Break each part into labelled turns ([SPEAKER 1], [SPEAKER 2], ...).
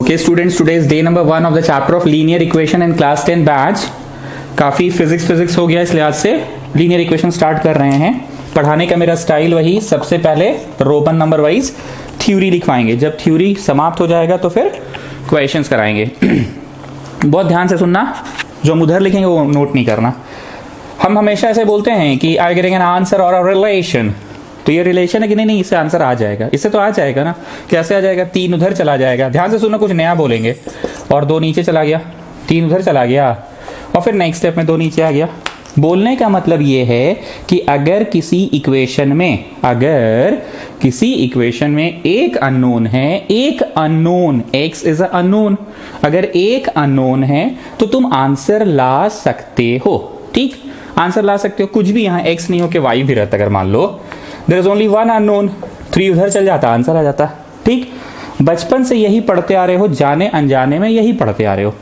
[SPEAKER 1] Okay students, today is day number 1 of the chapter of linear equation in class 10 batch. काफ़ी physics हो गया, इस लिहाज से लीनियर इक्वेशन स्टार्ट कर रहे हैं। पढ़ाने का मेरा स्टाइल वही, सबसे पहले रोमन नंबर वाइज थ्योरी लिखवाएंगे, जब थ्योरी समाप्त हो जाएगा तो फिर क्वेश्चंस कराएंगे। बहुत ध्यान से सुनना, जो हम उधर लिखेंगे वो नोट नहीं करना। हम हमेशा ऐसे बोलते हैं कि आई गेटिंग एन आंसर और अ रिलेशन, तो ये रिलेशन है कि नहीं, इससे आंसर आ जाएगा, इससे तो आ जाएगा ना। कैसे आ जाएगा? 3 उधर चला जाएगा। ध्यान से सुनना, कुछ नया बोलेंगे। और 2 नीचे चला गया, 3 उधर चला गया, और फिर नेक्स्ट स्टेप में 2 नीचे आ गया। बोलने का मतलब ये है कि अगर किसी इक्वेशन में एक अननोन है, एक unknown x is a unknown, अगर एक अननोन है तो तुम आंसर ला सकते हो। ठीक, आंसर ला सकते हो, कुछ भी यहाँ x नहीं हो के y भी रहता। अगर मान लो there is only one unknown, 3 उधर चल जाता, आंसर आ जाता। ठीक, बचपन से यही पढ़ते आ रहे हो, जाने अनजाने में यही पढ़ते आ रहे हो।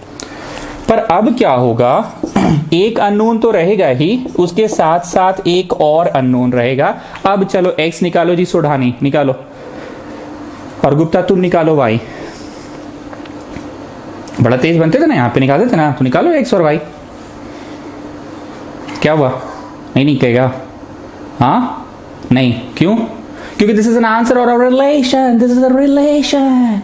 [SPEAKER 1] पर अब क्या होगा, एक अननोन तो रहेगा ही, उसके साथ साथ एक और अननोन रहेगा। अब चलो x निकालो जी, सोढ़ानी निकालो, और गुप्ता तुम निकालो y। बड़ा तेज बनते थे ना, यहाँ पे निकालते थे ना, तो निकालो x और y। क्या हुआ? नहीं निकलेगा? हाँ नहीं, क्यों? क्योंकि दिस इज एन आंसर और a relation, this is a relation.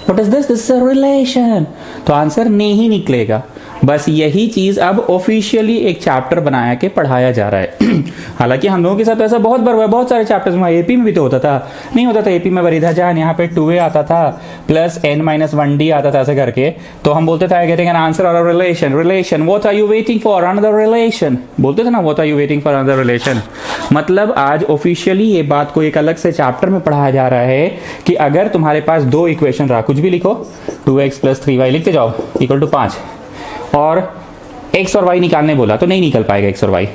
[SPEAKER 1] What is this? This is a relation, तो आंसर नहीं निकलेगा। बस यही चीज अब ऑफिशियली एक चैप्टर बनाया के पढ़ाया जा रहा है। हालांकि हम लोगों के साथ ऐसा बहुत बार हुआ, बहुत सारे चैप्टर्स में, एपी में भी तो होता था, नहीं होता था? एपी में वरीधा जान, यहाँ पे 2a आता था प्लस n-1d आता था, ऐसे करके। तो हम बोलते थे गेटिंग एन आंसर और relation, relation, what are you waiting for? Another relation, बोलते थे ना, what are you waiting for? Another relation. मतलब आज ऑफिशियली ये बात को एक अलग से चैप्टर में पढ़ाया जा रहा है कि अगर तुम्हारे पास 2 इक्वेशन रहा, कुछ भी लिखो, 2x + 3y लिखते जाओ = 5, और x और y निकालने बोला तो नहीं निकल पाएगा x और y।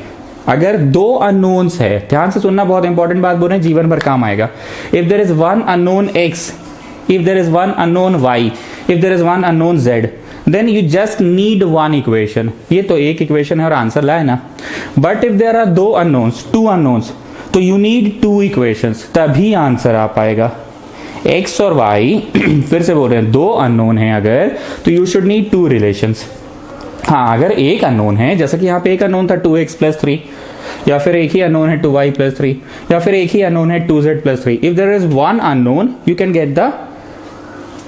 [SPEAKER 1] अगर 2 अननोन्स है, ध्यान से सुनना, बहुत इंपॉर्टेंट बात बोल रहे हैं, जीवन भर काम आएगा। If there is one unknown x, if there is one unknown y, if there is one unknown z, then you just need one equation. ये तो एक इक्वेशन है और आंसर लाए ना। But if there are 2 unknowns, 2 unknowns, तो you need 2 equations, तभी answer आ पाएगा। x और y फिर से बोल रहे हैं, 2 अननोन है अगर, तो यू शुड नीड 2 रिलेशंस। हाँ, अगर एक अननोन है, जैसा कि यहाँ पे एक अननोन था 2x + 3, या फिर एक ही अननोन है 2y + 3, या फिर एक ही अननोन है 2z + 3, if there is one unknown you can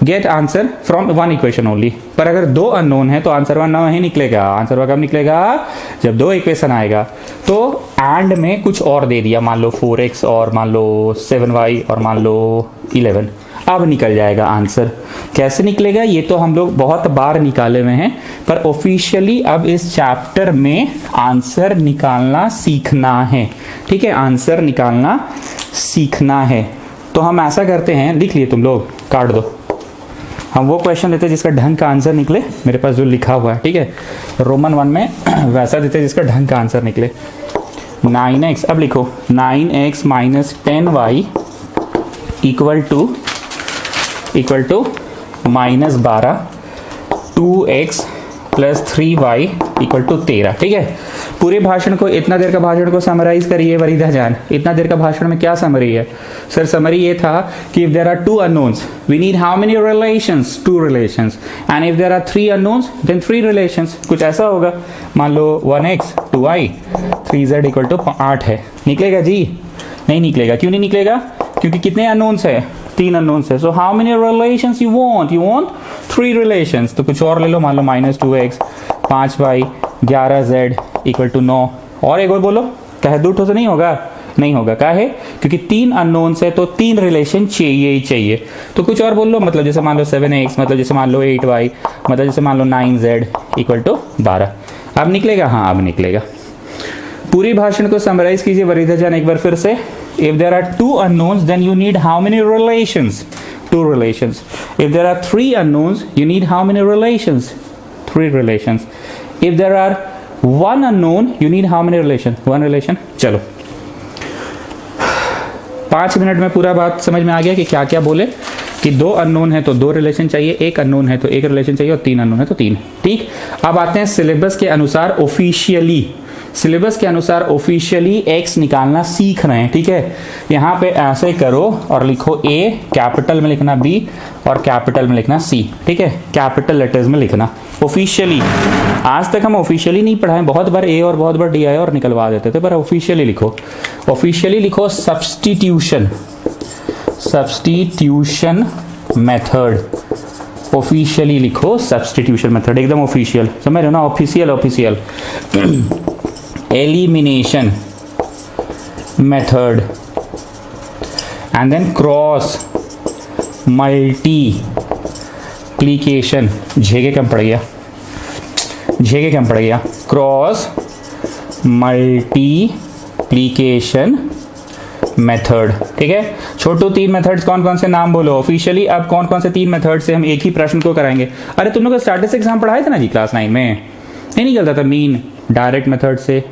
[SPEAKER 1] get answer from one equation only. पर अगर 2 अननोन है तो आंसर 1 नहीं निकलेगा। आंसर 1 कब निकलेगा? जब 2 इक्वेशन आएगा। तो एंड में कुछ और दे दिया, मान लो 4x और मान लो 7y और मान लो 11, अब निकल जाएगा आंसर। कैसे निकलेगा ये तो हम लोग बहुत बार निकाले हुए हैं, पर ऑफिशियली अब इस चैप्टर में आंसर निकालना सीखना है। ठीक है, आंसर निकालना सीखना है। तो हम ऐसा करते हैं, लिख लिए तुम लोग, काट दो। हम वो क्वेश्चन लेते हैं जिसका ढंग का आंसर निकले, मेरे पास जो लिखा हुआ है, ठीक है, रोमन 1 में वैसा देते हैं जिसका ढंग का आंसर निकले। 9x, अब लिखो 9x - 10y equal to -12, 2x + 3y = 13। ठीक है, पूरे भाषण को, इतना देर का भाषण को समराइज करिए वरीदा जान। इतना देर का भाषण में क्या समरी है? सर समरी ये था कि if there are 2 unknowns we need how many relations? 2 relations. And if there are 3 unknowns then 3 relations. कुछ ऐसा होगा, मान लो 1x 2y 3z = 8 है। निकलेगा जी? नहीं निकलेगा। क्यों नहीं निकलेगा? क्योंकि कितने अननोन्स है? 3 अननोन्स है। So how many relations you want? You want 3 relations. तो कुछ और ले लो, मान लो -2x 5y 11z = 9। और एक और बोलो, कह दो तो नहीं होगा? नहीं होगा। क्या है? क्योंकि 3 अननोन्स है तो 3 रिलेशन चाहिए ही चाहिए। तो कुछ और बोल लो, मतलब जैसे मान लो 7x, मतलब जैसे मान लो 8y, मतलब जैसे मान लो 9z = 12। अब निकलेगा? हाँ अब निकलेगा। पूरी भाषण को समराइज कीजिए वरीदा जान एक बार फिर से। If there are 2 unknowns, then you need how many relations? 2 relations. If there are 3 unknowns, you need how many relations? 3 relations. If there are 1 unknown, you need how many relations? 1 relation. चलो 5 minute में पूरा बात समझ में आ गया कि क्या क्या बोले। कि 2 अननोन है तो 2 रिलेशन चाहिए, 1 अननोन है तो 1 रिलेशन चाहिए, और 3 अननोन है तो 3। ठीक, अब आते हैं सिलेबस के अनुसार ऑफिशियली सिलेबस के अनुसार ऑफिशियली एक्स निकालना सीख रहे हैं, ठीक है। यहाँ पे ऐसे करो और लिखो ए, कैपिटल में लिखना बी और कैपिटल में लिखना सी, ठीक है, कैपिटल लेटर्स में लिखना ऑफिशियली। आज तक हम ऑफिशियली नहीं पढ़ाएं, बहुत बार ए और बहुत बार डी आया और निकलवा देते थे, पर ऑफिशियली लिखो। ऑफिशियली लिखो सब्स्टिट्यूशन, सब्स्टिट्यूशन मेथड। ऑफिशियली लिखो सब्स्टिट्यूशन मेथड, एकदम ऑफिशियल, समझ रहे हो ना, official official. Elimination method and then cross multiplication, झेगे कम पड़ गया, झेगे कम पड़ गया, क्रॉस मल्टीप्लिकेशन मेथड, ठीक है। छोटू 3 मेथड्स कौन कौन से नाम बोलो ऑफिशियली। अब कौन कौन से 3 मेथड से हम एक ही प्रश्न को कराएंगे। अरे तुम लोग स्टैटिस्टिक्स एग्जाम पढ़ाए थे ना जी क्लास 9 में, नहीं निकलता था मीन डायरेक्ट मेथड से,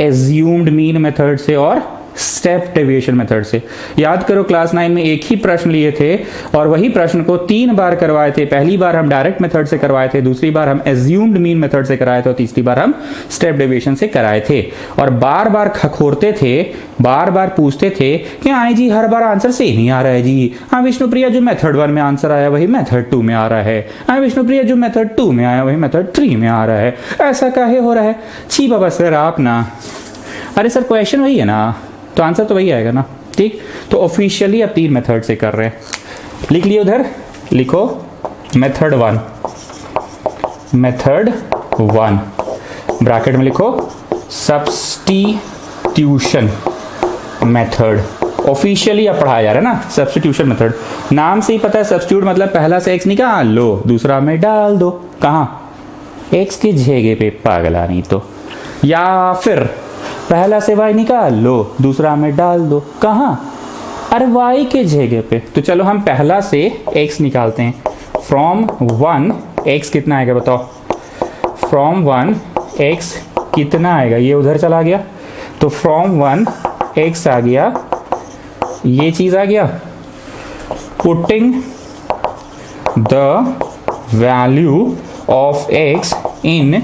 [SPEAKER 1] एज्यूम्ड मीन मेथड से और स्टेप डेविएशन मेथड से। याद करो क्लास 9 में एक ही प्रश्न लिए थे और वही प्रश्न को 3 बार करवाए थे। पहली बार हम डायरेक्ट मेथड से करवाए थे, दूसरी बार हम एज्यूम्ड मीन मेथड से कराए थे और तीसरी बार हम स्टेप डेविएशन से कराए थे। और बार बार खखोरते थे, बार बार पूछते थे कि आई जी हर बार आंसर सेम ही आ रहा है जी। हाँ विष्णुप्रिया, जो मेथड 1 में आंसर आया वही मेथड 2 में आ रहा है। हाँ विष्णुप्रिया, जो मेथड 2 में आया वही मेथड 3 में आ रहा है। ऐसा काहे हो रहा है? छी बाबा सर आप ना, अरे सर क्वेश्चन वही है ना, तो आंसर तो वही आएगा ना, ठीक। तो ऑफिशियली अब 3 मेथड से कर रहे हैं, लिख लियो उधर, लिखो मेथड 1, मेथड 1 ब्रैकेट में लिखो सब्स्टिट्यूशन मेथड। ऑफिशियली अब पढ़ाया जा रहा है ना सब्स्टिट्यूशन मेथड, नाम से ही पता है सब्स्टिट्यूट मतलब पहला से एक्स निकाल लो, दूसरा में डाल दो। कहाँ? एक्स की जगह पे, पागला नहीं तो। या फिर पहला से y निकाल लो, दूसरा में डाल दो। कहाँ? अरे y के जगह पे। तो चलो हम पहला से x निकालते हैं। फ्रॉम 1 x कितना आएगा बताओ? फ्रॉम 1 x कितना आएगा? ये उधर चला गया तो फ्रॉम 1 x आ गया, ये चीज आ गया। Putting the value of x in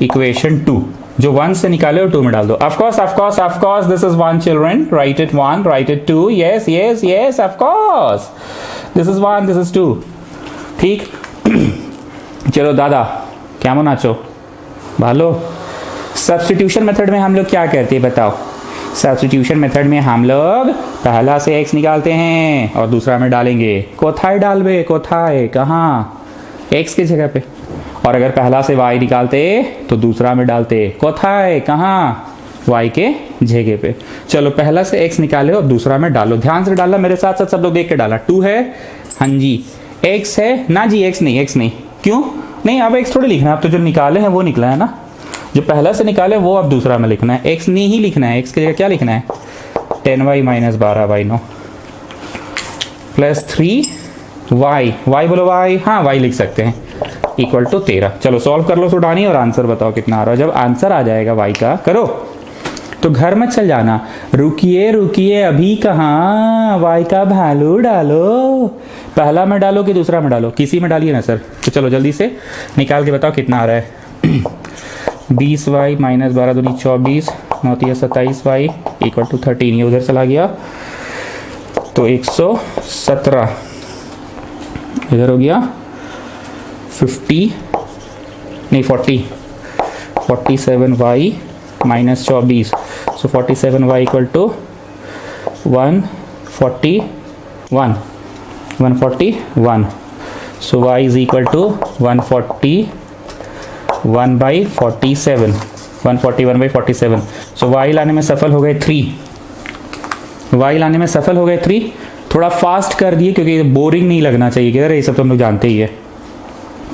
[SPEAKER 1] equation 2, जो 1 से निकाले और 2 में डाल दो। Of course this is 1 children, right it 1, right it 2, yes yes yes of course, this is 1, this is 2, ठीक। चलो दादा क्या मो नाचो भालो। सब्स्टिट्यूशन मेथड में हम लोग क्या करते हैं बताओ? सब्स्टिट्यूशन मेथड में हम लोग पहला से x निकालते हैं और दूसरा में डालेंगे। कोथाई डालबे, कोथाई कहाँ? x की जगह पे। और अगर पहला से y निकालते तो दूसरा में डालते। कोथाई कहाँ? y के जगह पे। चलो पहला से x निकाले और दूसरा में डालो, ध्यान से डालना, मेरे साथ साथ सब लोग देख के डाला। 2 है, हाँ जी। x है ना जी? x नहीं, क्यों नहीं? अब x थोड़ी लिखना है, अब तो जो निकाले हैं वो निकला है ना, जो पहला से निकाले वो अब दूसरा में लिखना है। x नहीं ही लिखना है, x की जगह क्या लिखना है? 10y minus 12y9 plus 3y, y बोलो y, हाँ y लिख सकते हैं, इक्वल टू 13। चलो सॉल्व कर लो सुडानी और आंसर बताओ कितना आ रहा है। जब आंसर आ जाएगा y का, करो तो घर मत चल जाना, रुकिए अभी कहाँ, y का वैल्यू डालो। पहला में डालो कि दूसरा में डालो? किसी में डालिए ना सर। तो चलो जल्दी से निकाल के बताओ कितना आ रहा है। 20y माइनस 12 दूनी 24, 9 27y इक्वल टू 13, ये उधर चला गया तो 117 इधर हो गया 47y minus 24, so 47y equal to 141, so y is equal to 141 by 47, 141 by 47। So y लाने में सफल हो गए 3, y लाने में सफल हो गए 3। थोड़ा फास्ट कर दिए क्योंकि बोरिंग नहीं लगना चाहिए, किधर ये सब तो हम लोग जानते ही है।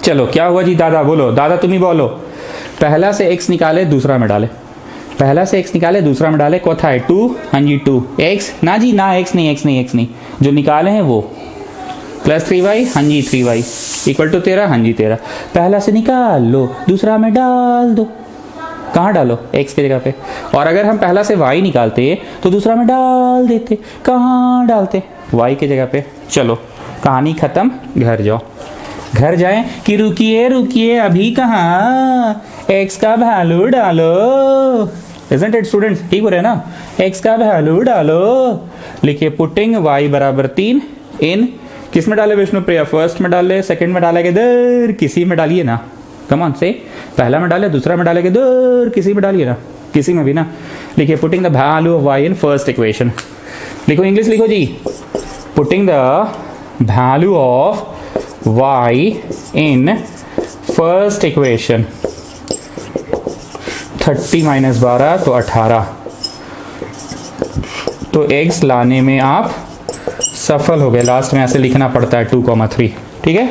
[SPEAKER 1] चलो क्या हुआ जी? दादा बोलो, दादा तुम ही बोलो। पहला से x निकाले दूसरा में डाले, पहला से x निकाले दूसरा में डाले। कोथा है 2, हाँ जी 2, x ना जी ना, x नहीं, जो निकाले हैं वो, प्लस 3y, हाँ जी 3y इक्वल टू 13, हाँ जी 13। पहला से निकाल लो, दूसरा में डाल दो। कहाँ डालो? x की जगह पे। और अगर हम पहला से y निकालते तो दूसरा में डाल देते। कहाँ डालते? y की जगह पे। चलो कहानी खत्म, घर जाओ। घर जाएं कि रुकिए अभी कहाँ, एक्स का वैल्यू डालो, Isn't it स्टूडेंट्स? ठीक हो रहे हैं ना? एक्स का वैल्यू डालो, लिखिए पुटिंग y बराबर 3 इन, किस में डाले विष्णु प्रिया? फर्स्ट में डाले, सेकंड में डाले, किधर? किसी में डालिए ना, कम ऑन से, पहला में डाले, दूसरा में डाले, किधर? किसी में डालिए ना, किसी में भी ना। लिखिए putting the value of y in first equation, लिखो इंग्लिश लिखो जी, putting the value of y in first equation, 30 minus 12 तो 18, तो x लाने में आप सफल हो गए। लास्ट में ऐसे लिखना पड़ता है 2,3, ठीक है।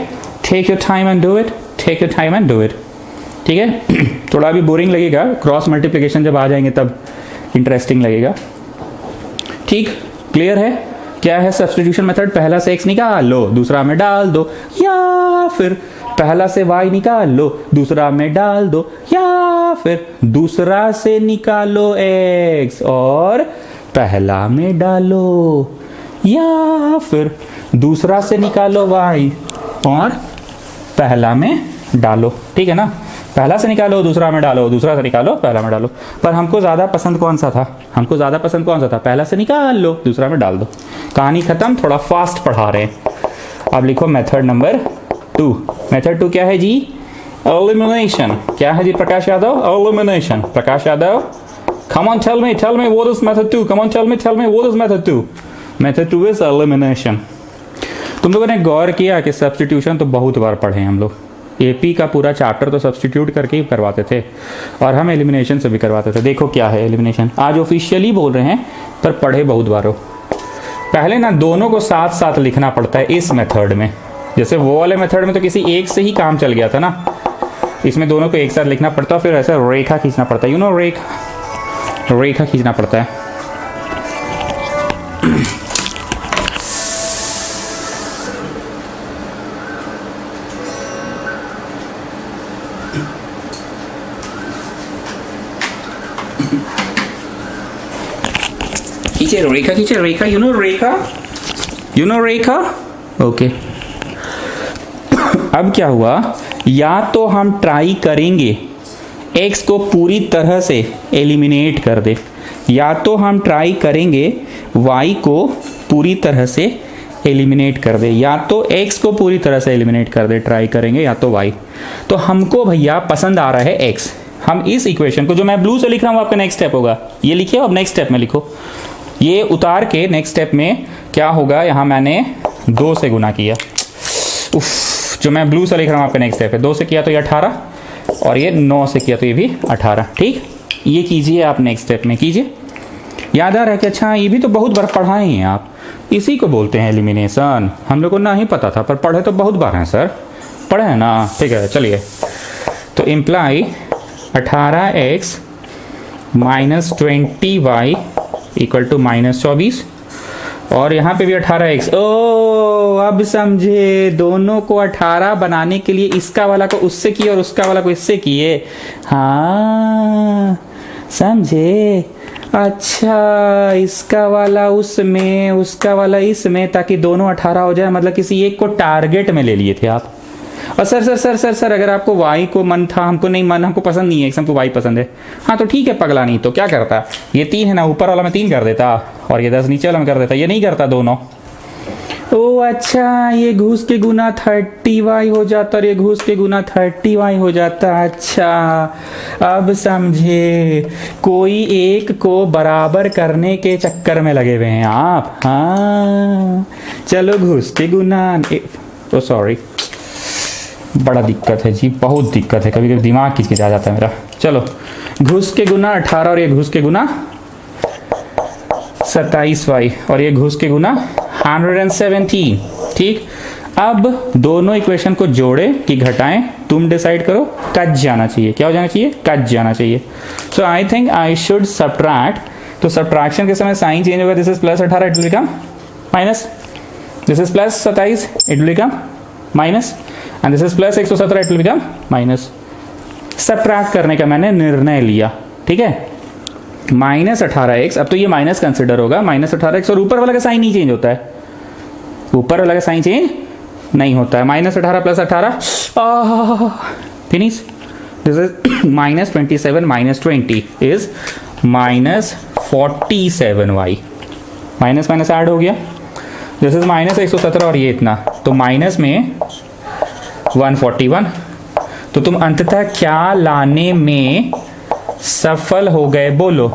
[SPEAKER 1] Take your time and do it, take your time and do it, ठीक है। थोड़ा भी बोरिंग लगेगा, क्रॉस मल्टीप्लिकेशन जब आ जाएंगे तब इंटरेस्टिंग लगेगा। ठीक, क्लियर है? क्या है सब्स्टिट्यूशन मेथड? पहला से x निकाल लो, दूसरा में डाल दो, या फिर पहला से y निकाल लो, दूसरा में डाल दो, या फिर दूसरा से निकालो x और पहला में डालो, या फिर दूसरा से निकालो y और पहला में डालो, ठीक है ना। पहला से निकालो, दूसरा में डालो, दूसरा से निकालो, पहला में डालो। पर हमको ज़्यादा पसंद कौन सा था? हमको ज़्यादा पसंद कौन सा था? पहला से निकाल लो, दूसरा में डाल दो। कहानी खत्म, थोड़ा फास्ट पढ़ा रहे हैं। अब लिखो मेथड नंबर 2। मेथड 2 क्या है जी? एलिमिनेशन। क्या है जी Prakash Yadav? Elimination. Prakash Yadav, come on tell me what is method 2, come on tell me what is method 2. Method 2 is elimination. तुम लोगों ने गौर किया कि सब्स्टिट्यूशन तो बहुत बार पढ़े हम लोग, एपी का पूरा चैप्टर तो सब्स्टिट्यूट करके ही करवाते थे और हम एलिमिनेशन से भी करवाते थे। देखो क्या है एलिमिनेशन, आज ऑफिशियली बोल रहे हैं पर पढ़े बहुत बार हो। पहले ना दोनों को साथ साथ लिखना पड़ता है इस मेथड में, जैसे वो वाले मेथड में तो किसी एक से ही काम चल गया था ना, इसमें दोनों को एक साथ लिखना पड़ता है, फिर ऐसा रेखा खींचना पड़ता है, यू नो रेखा खींचना पड़ता है। खींचे रेखा, यू नो रेखा, ओके। अब क्या हुआ, या तो हम ट्राई करेंगे x को पूरी तरह से एलिमिनेट कर दे, या तो हम ट्राई करेंगे y को पूरी तरह से एलिमिनेट कर दे, या तो x को पूरी तरह से एलिमिनेट कर दे, ट्राई करेंगे या तो y। तो हमको भैया पसंद आ रहा है x। हम इस इक्वेशन को, जो मैं ब्लू से लिख रहा हूँ, आपका नेक्स्ट स्टेप होगा, ये लिखिए। अब नेक्स्ट स्टेप में लिखो, ये उतार के नेक्स्ट स्टेप में क्या होगा, यहाँ मैंने 2 से गुना किया। उफ, जो मैं ब्लू से लिख रहा हूँ आपका नेक्स्ट स्टेप है, 2 से किया तो ये 18 और ये 9 से किया तो ये भी 18, ठीक। ये कीजिए आप नेक्स्ट स्टेप में कीजिए। याद आ रहा है कि अच्छा ये भी तो बहुत बार पढ़ाए हैं आप, इसी को बोलते हैं एलिमिनेशन। हम लोग को ना ही पता था पर पढ़े तो बहुत बार हैं सर, पढ़े हैं ना, ठीक है। चलिए, तो imply 18x minus 20y equal to minus 24, और यहाँ पे भी 18x। ओ, अब समझे, दोनों को 18 बनाने के लिए इसका वाला को उससे किए और उसका वाला को इससे किए। हाँ समझे, अच्छा इसका वाला उसमें, उसका वाला इसमें, ताकि दोनों 18 हो जाए। मतलब किसी एक को टारगेट में ले लिए थे आप। और sir sir sir sir sir अगर आपको y को मन था, हमको नहीं मन, हमको पसंद नहीं है, हमको y पसंद है, हाँ तो ठीक है पगला, नहीं तो क्या करता, ये 3 है ना, ऊपर वाला में 3 कर देता और ये 10 नीचे वाला में कर देता, ये नहीं करता दोनों। ओ अच्छा, ये घूस के गुना 30y हो जाता और ये घूस के गुना 30y हो जाता। अच्छा अब समझे, कोई एक को बराबर करने के चक्कर में लगे हुए हैं आप। हाँ चलो, घूस के गुना, ओ सॉरी, बड़ा दिक्कत है जी, बहुत दिक्कत है, कभी कभी दिमाग खींच के जा जाता है मेरा। चलो, घुस के गुना 18 और ये घुस के गुना 27y और ये घुस के गुना 117, ठीक। अब दोनों इक्वेशन को जोड़े कि घटाएं, तुम डिसाइड करो। कट जाना चाहिए, क्या हो जाना चाहिए, कट जाना चाहिए। So I think I should subtract, तो सब्ट्रैक्शन के समय साइन चेंज होगा। This is plus 18, it will become minus, this is plus 27, it will become minus, and this is plus 117, it will become minus. Subtract करने का मैंने निर्णय लिया, ठीक है। माइनस 18x, अब तो ये माइनस कंसिडर होगा, माइनस 18x, और ऊपर वाला का साइन नहीं चेंज होता है, ऊपर वाला का साइन चेंज नहीं होता है। Minus 18 plus 18 finish, this is minus 27 minus 20 is minus 47y, minus minus add हो गया, दिस इज माइनस 117 और ये इतना, तो माइनस में 141। तो तुम अंततः क्या लाने में सफल हो गए, बोलो।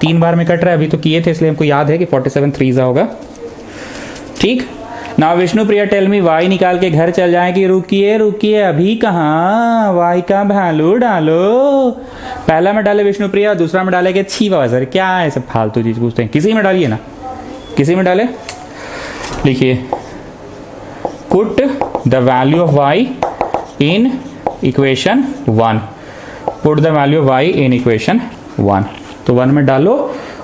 [SPEAKER 1] 3 बार में कट रहा है, अभी तो किए थे इसलिए हमको याद है कि 47 3 होगा, ठीक। ना Vishnu Priya tell me, Y निकाल के घर चल जाए कि रुकिए रुकिए अभी कहाँ, वाई का वैल्यू डालो। पहला में डाले विष्णु प्रिया, दूसरा में डाले कि छी बाबा सर क्या है सब फालतू चीज पूछते हैं, किसी में डालिए ना, किसी में डाले। लिखिए put the value of y in equation 1, put the value of y in equation 1। तो 1 में डालो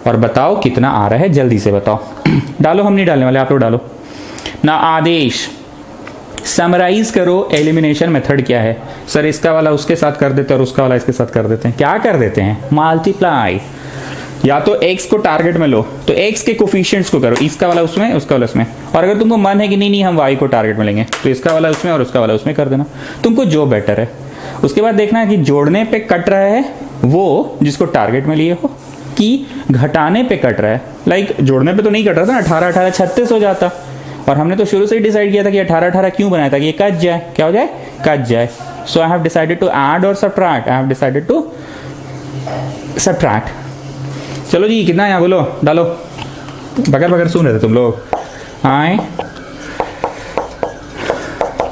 [SPEAKER 1] और बताओ कितना आ रहा है, जल्दी से बताओ। डालो, हम नहीं डालने वाले, आप लोग डालो ना। आदेश समराइज करो एलिमिनेशन मेथड क्या है। सर इसका वाला उसके साथ कर देते हैं और उसका वाला इसके साथ कर देते हैं। क्या कर देते हैं, मल्टीप्लाई। या तो x को टारगेट में लो तो x के कोफिशिएंट्स को करो, इसका वाला उसमें उसका वाला उसमें, और अगर तुमको मन है कि नहीं नहीं हम y को टारगेट में लेंगे तो इसका वाला उसमें और उसका वाला उसमें कर देना, तुमको जो बेटर है। उसके बाद देखना है कि जोड़ने पे कट रहा है वो जिसको टारगेट में लिए हो, कि घटाने पे कट रहा है। लाइक जोड़ने पे तो नहीं कट रहा था ना, 18 18 36 हो जाता, और हमने तो शुरू से ही डिसाइड किया था कि 18 18 क्यों बनाया था कि ये कट जाए, क्या हो जाए, कट जाए। So I have decided to add और subtract, I have decided to subtract. चलो जी कितना है यहाँ बोलो, डालो, बगैर बगैर सुन रहे थे तुम लोग। आए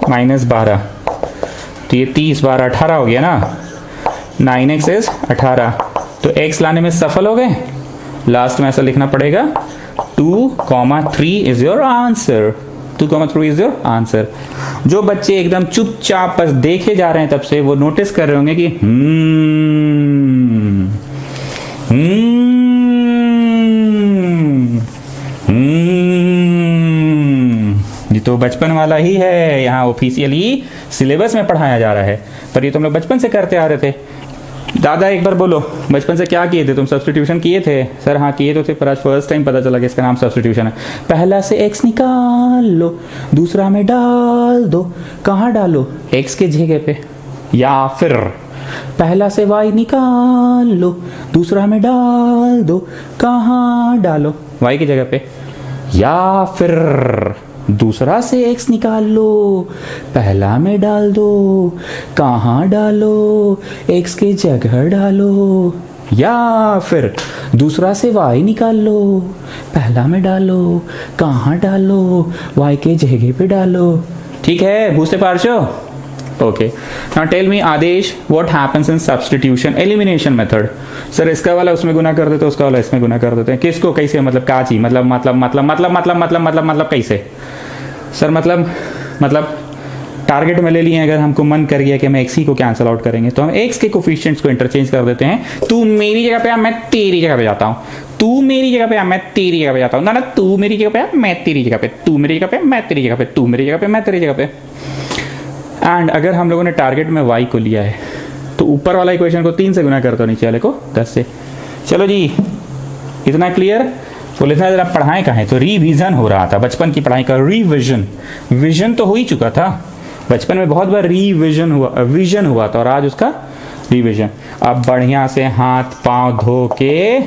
[SPEAKER 1] -12, तो ये 30 12 18 हो गया ना, 9x इज 18, तो x लाने में सफल हो गए। लास्ट में ऐसा लिखना पड़ेगा 2,3 is your answer, 2,3 is your answer. जो बच्चे एकदम चुपचाप बस देखे जा रहे हैं तब से, वो नोटिस कर रहे होंगे कि ये तो बचपन वाला ही है, यहाँ ऑफिशियली सिलेबस में पढ़ाया जा रहा है, पर ये तुम लोग बचपन से करते आ रहे थे। दादा एक बार बोलो, बचपन से क्या किए थे तुम, सब्स्टिट्यूशन किए थे? सर हाँ किए तो थे, पर आज फर्स्ट टाइम पता चला कि इसका नाम सब्स्टिट्यूशन है। पहला से x निकाल लो, दूसरा में डाल दो, कहाँ डालो, x के जगह पे, या फिर पहला से y निकाल लो, दूसरा में डाल दो, कहाँ डालो, y की जगह पे, या फिर दूसरा से x निकाल लो, पहला में डाल दो, कहाँ डालो, x के जगह डालो, या फिर दूसरा से y निकाल लो, पहला में डालो, कहाँ डालो, y के जगह पे डालो। ठीक है, बुझते पारछो? Okay, now tell me Adesh, what happens in substitution elimination method. Sir इसका वाला उसमें गुना कर देते, उसका वाला इसमें गुना कर देते हैं, किसको कैसे, मतलब का चीज, मतलब कैसे? सर मतलब टारगेट में ले लिए, अगर हमको मन कर गया कि हम एक्स ही को कैंसिल आउट करेंगे तो हम एक्स के कोफिशिएंट्स को इंटरचेंज कर देते हैं। तू मेरी जगह पे आ, मैं तेरी जगह पे जाता हूँ, तू मेरी जगह पे आ, मैं तेरी जगह पे जाता हूँ, ना तू मेरी जगह पे आ, मैं तेरी जगह पे, तू मेरी जगह पे, मैं तेरी जगह पे, तू मेरी जगह पे, मैं तेरी जगह पे। एंड अगर हम लोगों ने टारगेट में y को लिया है तो ऊपर वाला इक्वेशन को 3 से गुना करते हो, नीचे वाले को 10 से। चलो जी इतना क्लियर? तो लिखना जरा पढ़ाएं कहाँ है, तो रिवीजन हो रहा था, बचपन की पढ़ाई का रिवीजन। विजन तो हो ही चुका था, बचपन में बहुत बार रिवीजन हुआ, विजन हुआ था, और आज उसका रिवीजन। अब बढ़िया से हाथ पांव धो के,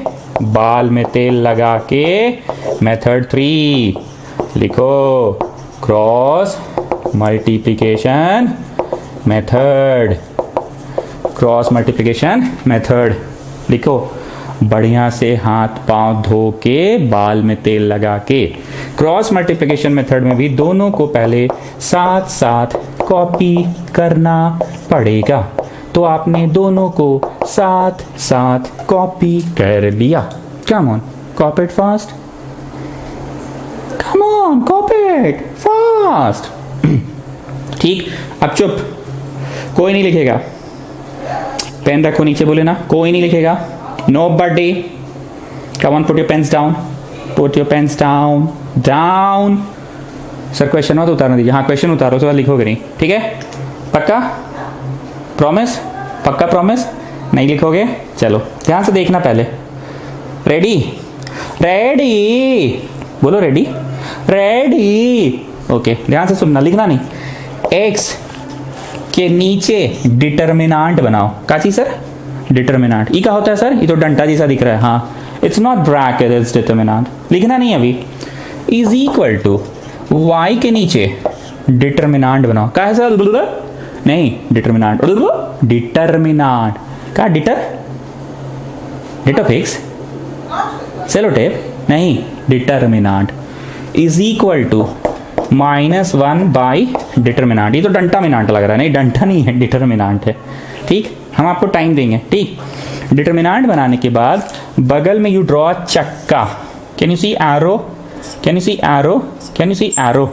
[SPEAKER 1] बाल में तेल लगा के, मेथड 3 लिखो, cross multiplication method, cross multiplication method लिखो। बढ़िया से हाथ पांव धो के, बाल में तेल लगा के। क्रॉस मल्टीप्लिकेशन मेथड में भी दोनों को पहले साथ साथ कॉपी करना पड़ेगा, तो आपने दोनों को साथ साथ कॉपी कर लिया। Come on, copy it fast, come on, copy it fast. ठीक, अब चुप, कोई नहीं लिखेगा, पेन रखो नीचे, बोले ना कोई नहीं लिखेगा, nobody, come on, put your pens down, put your pens down, down। Sir question मत उतारना दीजिए, हाँ क्वेश्चन उतारो, उसके बाद लिखोगे नहीं, ठीक है? पक्का प्रॉमिस, पक्का प्रॉमिस, नहीं लिखोगे? चलो ध्यान से देखना पहले, रेडी, रेडी बोलो, रेडी, रेडी, ओके ध्यान से सुनना, लिखना नहीं। x के नीचे डिटर्मिनांट बनाओ। का चीज सर? डिटर्मिनांट। ई क्या होता है सर? ये तो डंटा जैसा दिख रहा है। हाँ, it's not bracket, it's determinant. लिखना नहीं अभी। इज इक्वल टू वाई के नीचे डिटर्मिनांट बनाओ। का है सर? नहीं, डिटर्मिनांट। डिटर्मिनांट का डिटर फिक्स सेलोटेप नहीं, determinant is equal to -1 by determinant. ये तो डंटा मिनांट लग रहा है। नहीं, डंटा नहीं है, डिटर्मिनांट है। ठीक, हम आपको टाइम देंगे। ठीक, डिटर्मिनांट बनाने के बाद बगल में यू ड्रॉ चक्का। Can you see arrow? Can you see arrow? Can you see arrow?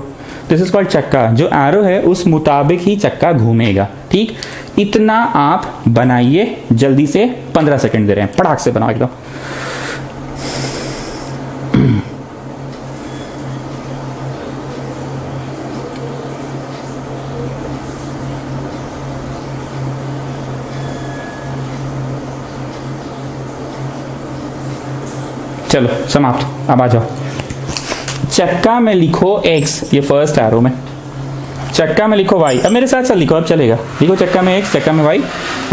[SPEAKER 1] This is called चक्का। जो एरो है उस मुताबिक ही चक्का घूमेगा। ठीक, इतना आप बनाइए जल्दी से। 15 सेकंड दे रहे हैं, फटाक से बना एकदम। चलो समाप्त। अब आ जाओ। चक्का में लिखो x, ये फर्स्ट एरो में। चक्का में लिखो y। अब मेरे साथ साथ लिखो, अब चलेगा। लिखो चक्का में x, चक्का में y,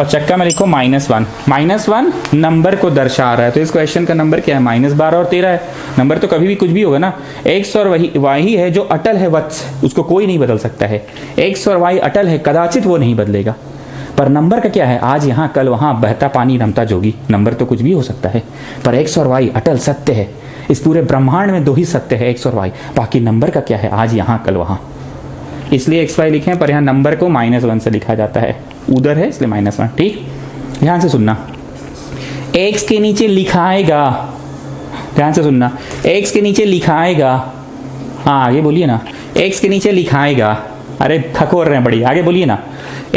[SPEAKER 1] और चक्का में लिखो -1। -1 नंबर को दर्शा रहा है। तो इस क्वेश्चन का नंबर क्या है? -12 और 13 है। नंबर तो कभी भी कुछ भी होगा ना। x और वही y ही है जो अटल है, वत्स, उसको कोई नहीं बदल सकता है। x और y अटल है, कदाचित वो नहीं बदलेगा। पर नंबर का क्या है? आज यहाँ कल वहाँ, बहता पानी रमता जोगी। नंबर तो कुछ भी हो सकता है, पर x और y अटल सत्य है। इस पूरे ब्रह्मांड में 2 ही सत्य है, x और y। बाकी नंबर का क्या है? आज यहाँ कल वहाँ। इसलिए x y लिखे, पर यहाँ नंबर को -1 से लिखा जाता है। उधर है इसलिए -1। ठीक, ध्यान से सुनना। x के नीचे लिखाएगा, ध्यान से सुनना, x के नीचे लिखाएगा। हाँ आगे बोलिए ना। x के नीचे लिखाएगा। अरे थकोर रहे हैं बड़ी, आगे बोलिए ना।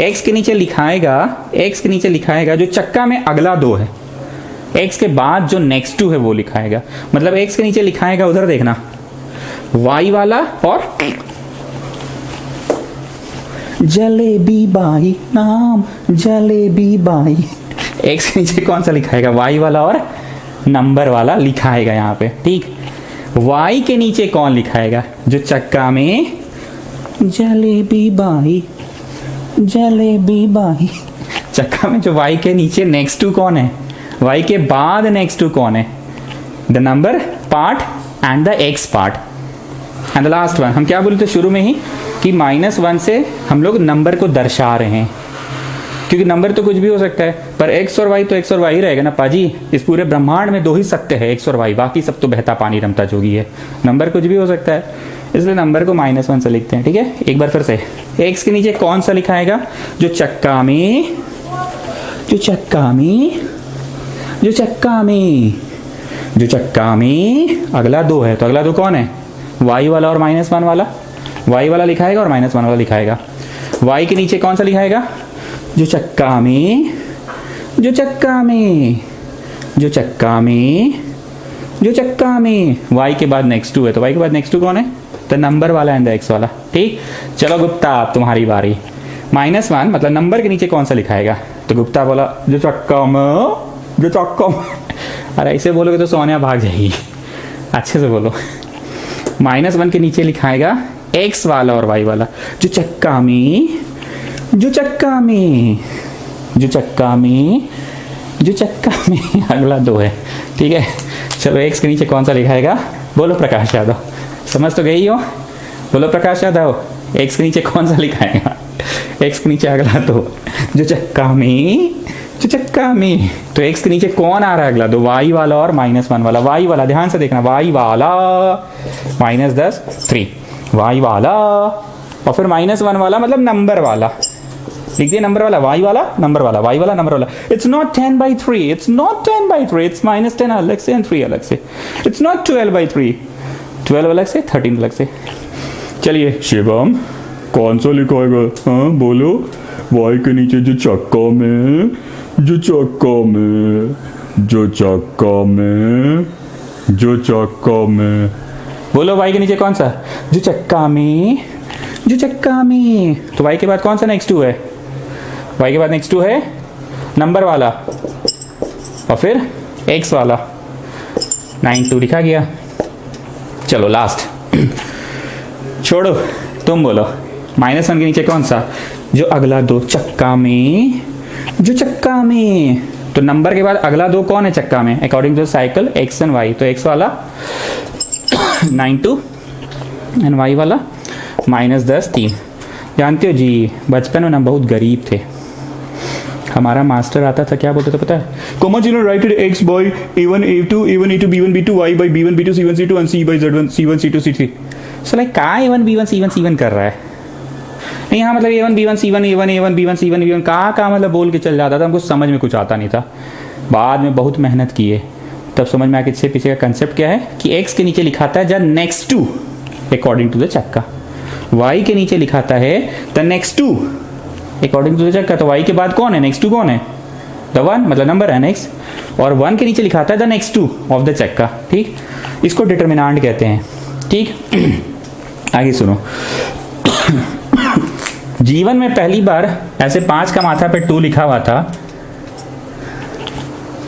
[SPEAKER 1] x के नीचे लिखाएगा, x के नीचे लिखाएगा जो चक्का में अगला 2 है। x के बाद जो नेक्स्ट 2 है वो लिखाएगा। मतलब x के नीचे लिखाएगा, उधर देखना, y वाला और जलेबी बाई नाम जलेबी बाई। x के नीचे कौन सा लिखाएगा? y वाला और नंबर वाला लिखाएगा यहाँ पे। ठीक, y के नीचे कौन लिखाएगा? जो चक्का में जलेबी बाई, जलेबी बाई। चक्का में जो y के नीचे नेक्स्ट 2 कौन है? y के बाद नेक्स्ट 2 कौन है? The number part and the x part and the last one. हम क्या बोले थे शुरू में ही कि -1 से हम लोग नंबर को दर्शा रहे हैं, क्योंकि नंबर तो कुछ भी हो सकता है, पर x और y तो x और y ही रहेगा ना पाजी। इस पूरे ब्रह्मांड में 2 ही सत्य है, x और y, बाकी सब तो बहता पानी रमता जोगी है। नंबर कुछ भी हो सकता है, इसलिए नंबर को -1 से लिखते हैं। ठीक है, एक बार फिर से। x के नीचे कौन सा लिखाएगा? जो चक्का में, जो चक्का में, जो चक्का में, जो चक्का में अगला 2 है। तो अगला 2 कौन है? y वाला और -1 वाला। y वाला लिखाएगा और -1 वाला लिखाएगा। y के नीचे कौन सा लिखाएगा? जो चक्का में, जो चक्का में, जो चक्का में, जो चक्का में। y के बाद नेक्स्ट 2 है, तो y के बाद नेक्स्ट 2 कौन है? तो नंबर वाला एंड द x वाला। ठीक, चलो गुप्ता अब तुम्हारी बारी। -1 मतलब नंबर के नीचे कौन सा लिखाएगा? तो गुप्ता बोला जो चक्का में, जो चक्का में। अरे ऐसे बोलोगे तो सोनिया भाग जाएगी, अच्छे से बोलो। -1 के नीचे लिखाएगा x वाला और y वाला। जो चक्का में, जो चक्का में, जो चक्का में, जो चक्का में अगला 2 है। ठीक है, चलो x के नीचे कौन सा लिखाएगा? बोलो प्रकाश यादव, समझ तो गई हो? बोलो प्रकाश यादव, x के नीचे कौन सा लिखाएगा? x के नीचे अगला 2, जो चक्का में, जो चक्का में। तो x के नीचे कौन आ रहा है अगला 2? y वाला और -1 वाला। y वाला ध्यान से देखना, y वाला -10 3, y वाला, और फिर -1 वाला मतलब नंबर वाला। लिख दिया नंबर वाला, y वाला नंबर वाला, y वाला नंबर वाला। It's not 10/3, it's not 10/3, it's -10 अलग से एंड 3 अलग से। इट्स नॉट 12/3, 12 अलग से, 13 अलग से। चलिए शिवम, कौन सा लिखाएगा? हाँ बोलो। y के नीचे जो चक्का में, जो चक्का में, जो चक्का में, जो चक्का में। बोलो y के नीचे कौन सा? जो चक्का में, जो चक्का में। तो y के बाद कौन सा नेक्स्ट 2 है? y के बाद नेक्स्ट 2 है नंबर वाला, और फिर x वाला। 9 2 लिखा गया। चलो लास्ट छोड़ो, तुम बोलो। -1 के नीचे कौन सा? जो अगला दो चक्का में, जो चक्का में, तो नंबर के बाद अगला दो कौन है चक्का में according to cycle, x and y. तो एक्स वाला 9 एंड वाई वाला -10 3। जानते हो जी बचपन में ना बहुत गरीब थे, हमारा मास्टर आता था क्या बोलते थे पता है, comma zero right x by a1 a2 a1 a2 b1 b2 y by b1 b2 c1 c2 and c by z1 c1 c2 c3। So like कहाँ a1 b1 c1 c1 कर रहा है, नहीं यहाँ मतलब a1 b1 c1 a1 a1 b1 c1 b1 कहाँ मतलब बोल के चल जाता था, हमको समझ में कुछ आता नहीं था। बाद में बहुत मेहनत किए तब समझ में आया कि इससे पीछे का कंसेप्ट क्या है कि x के नीचे लिखाता है the next to according to the चक्का, y के नीचे लिखाता है the next to according to the चक्का। तो y के बाद कौन है, नेक्स्ट टू कौन है, द वन, मतलब नंबर है नेक्स्ट, और 1 के नीचे लिखाता है the next two of the चक्का। ठीक, इसको डिटर्मिनेंट कहते हैं। ठीक आगे सुनो। जीवन में पहली बार ऐसे 5 का माथा पे 2 लिखा हुआ था,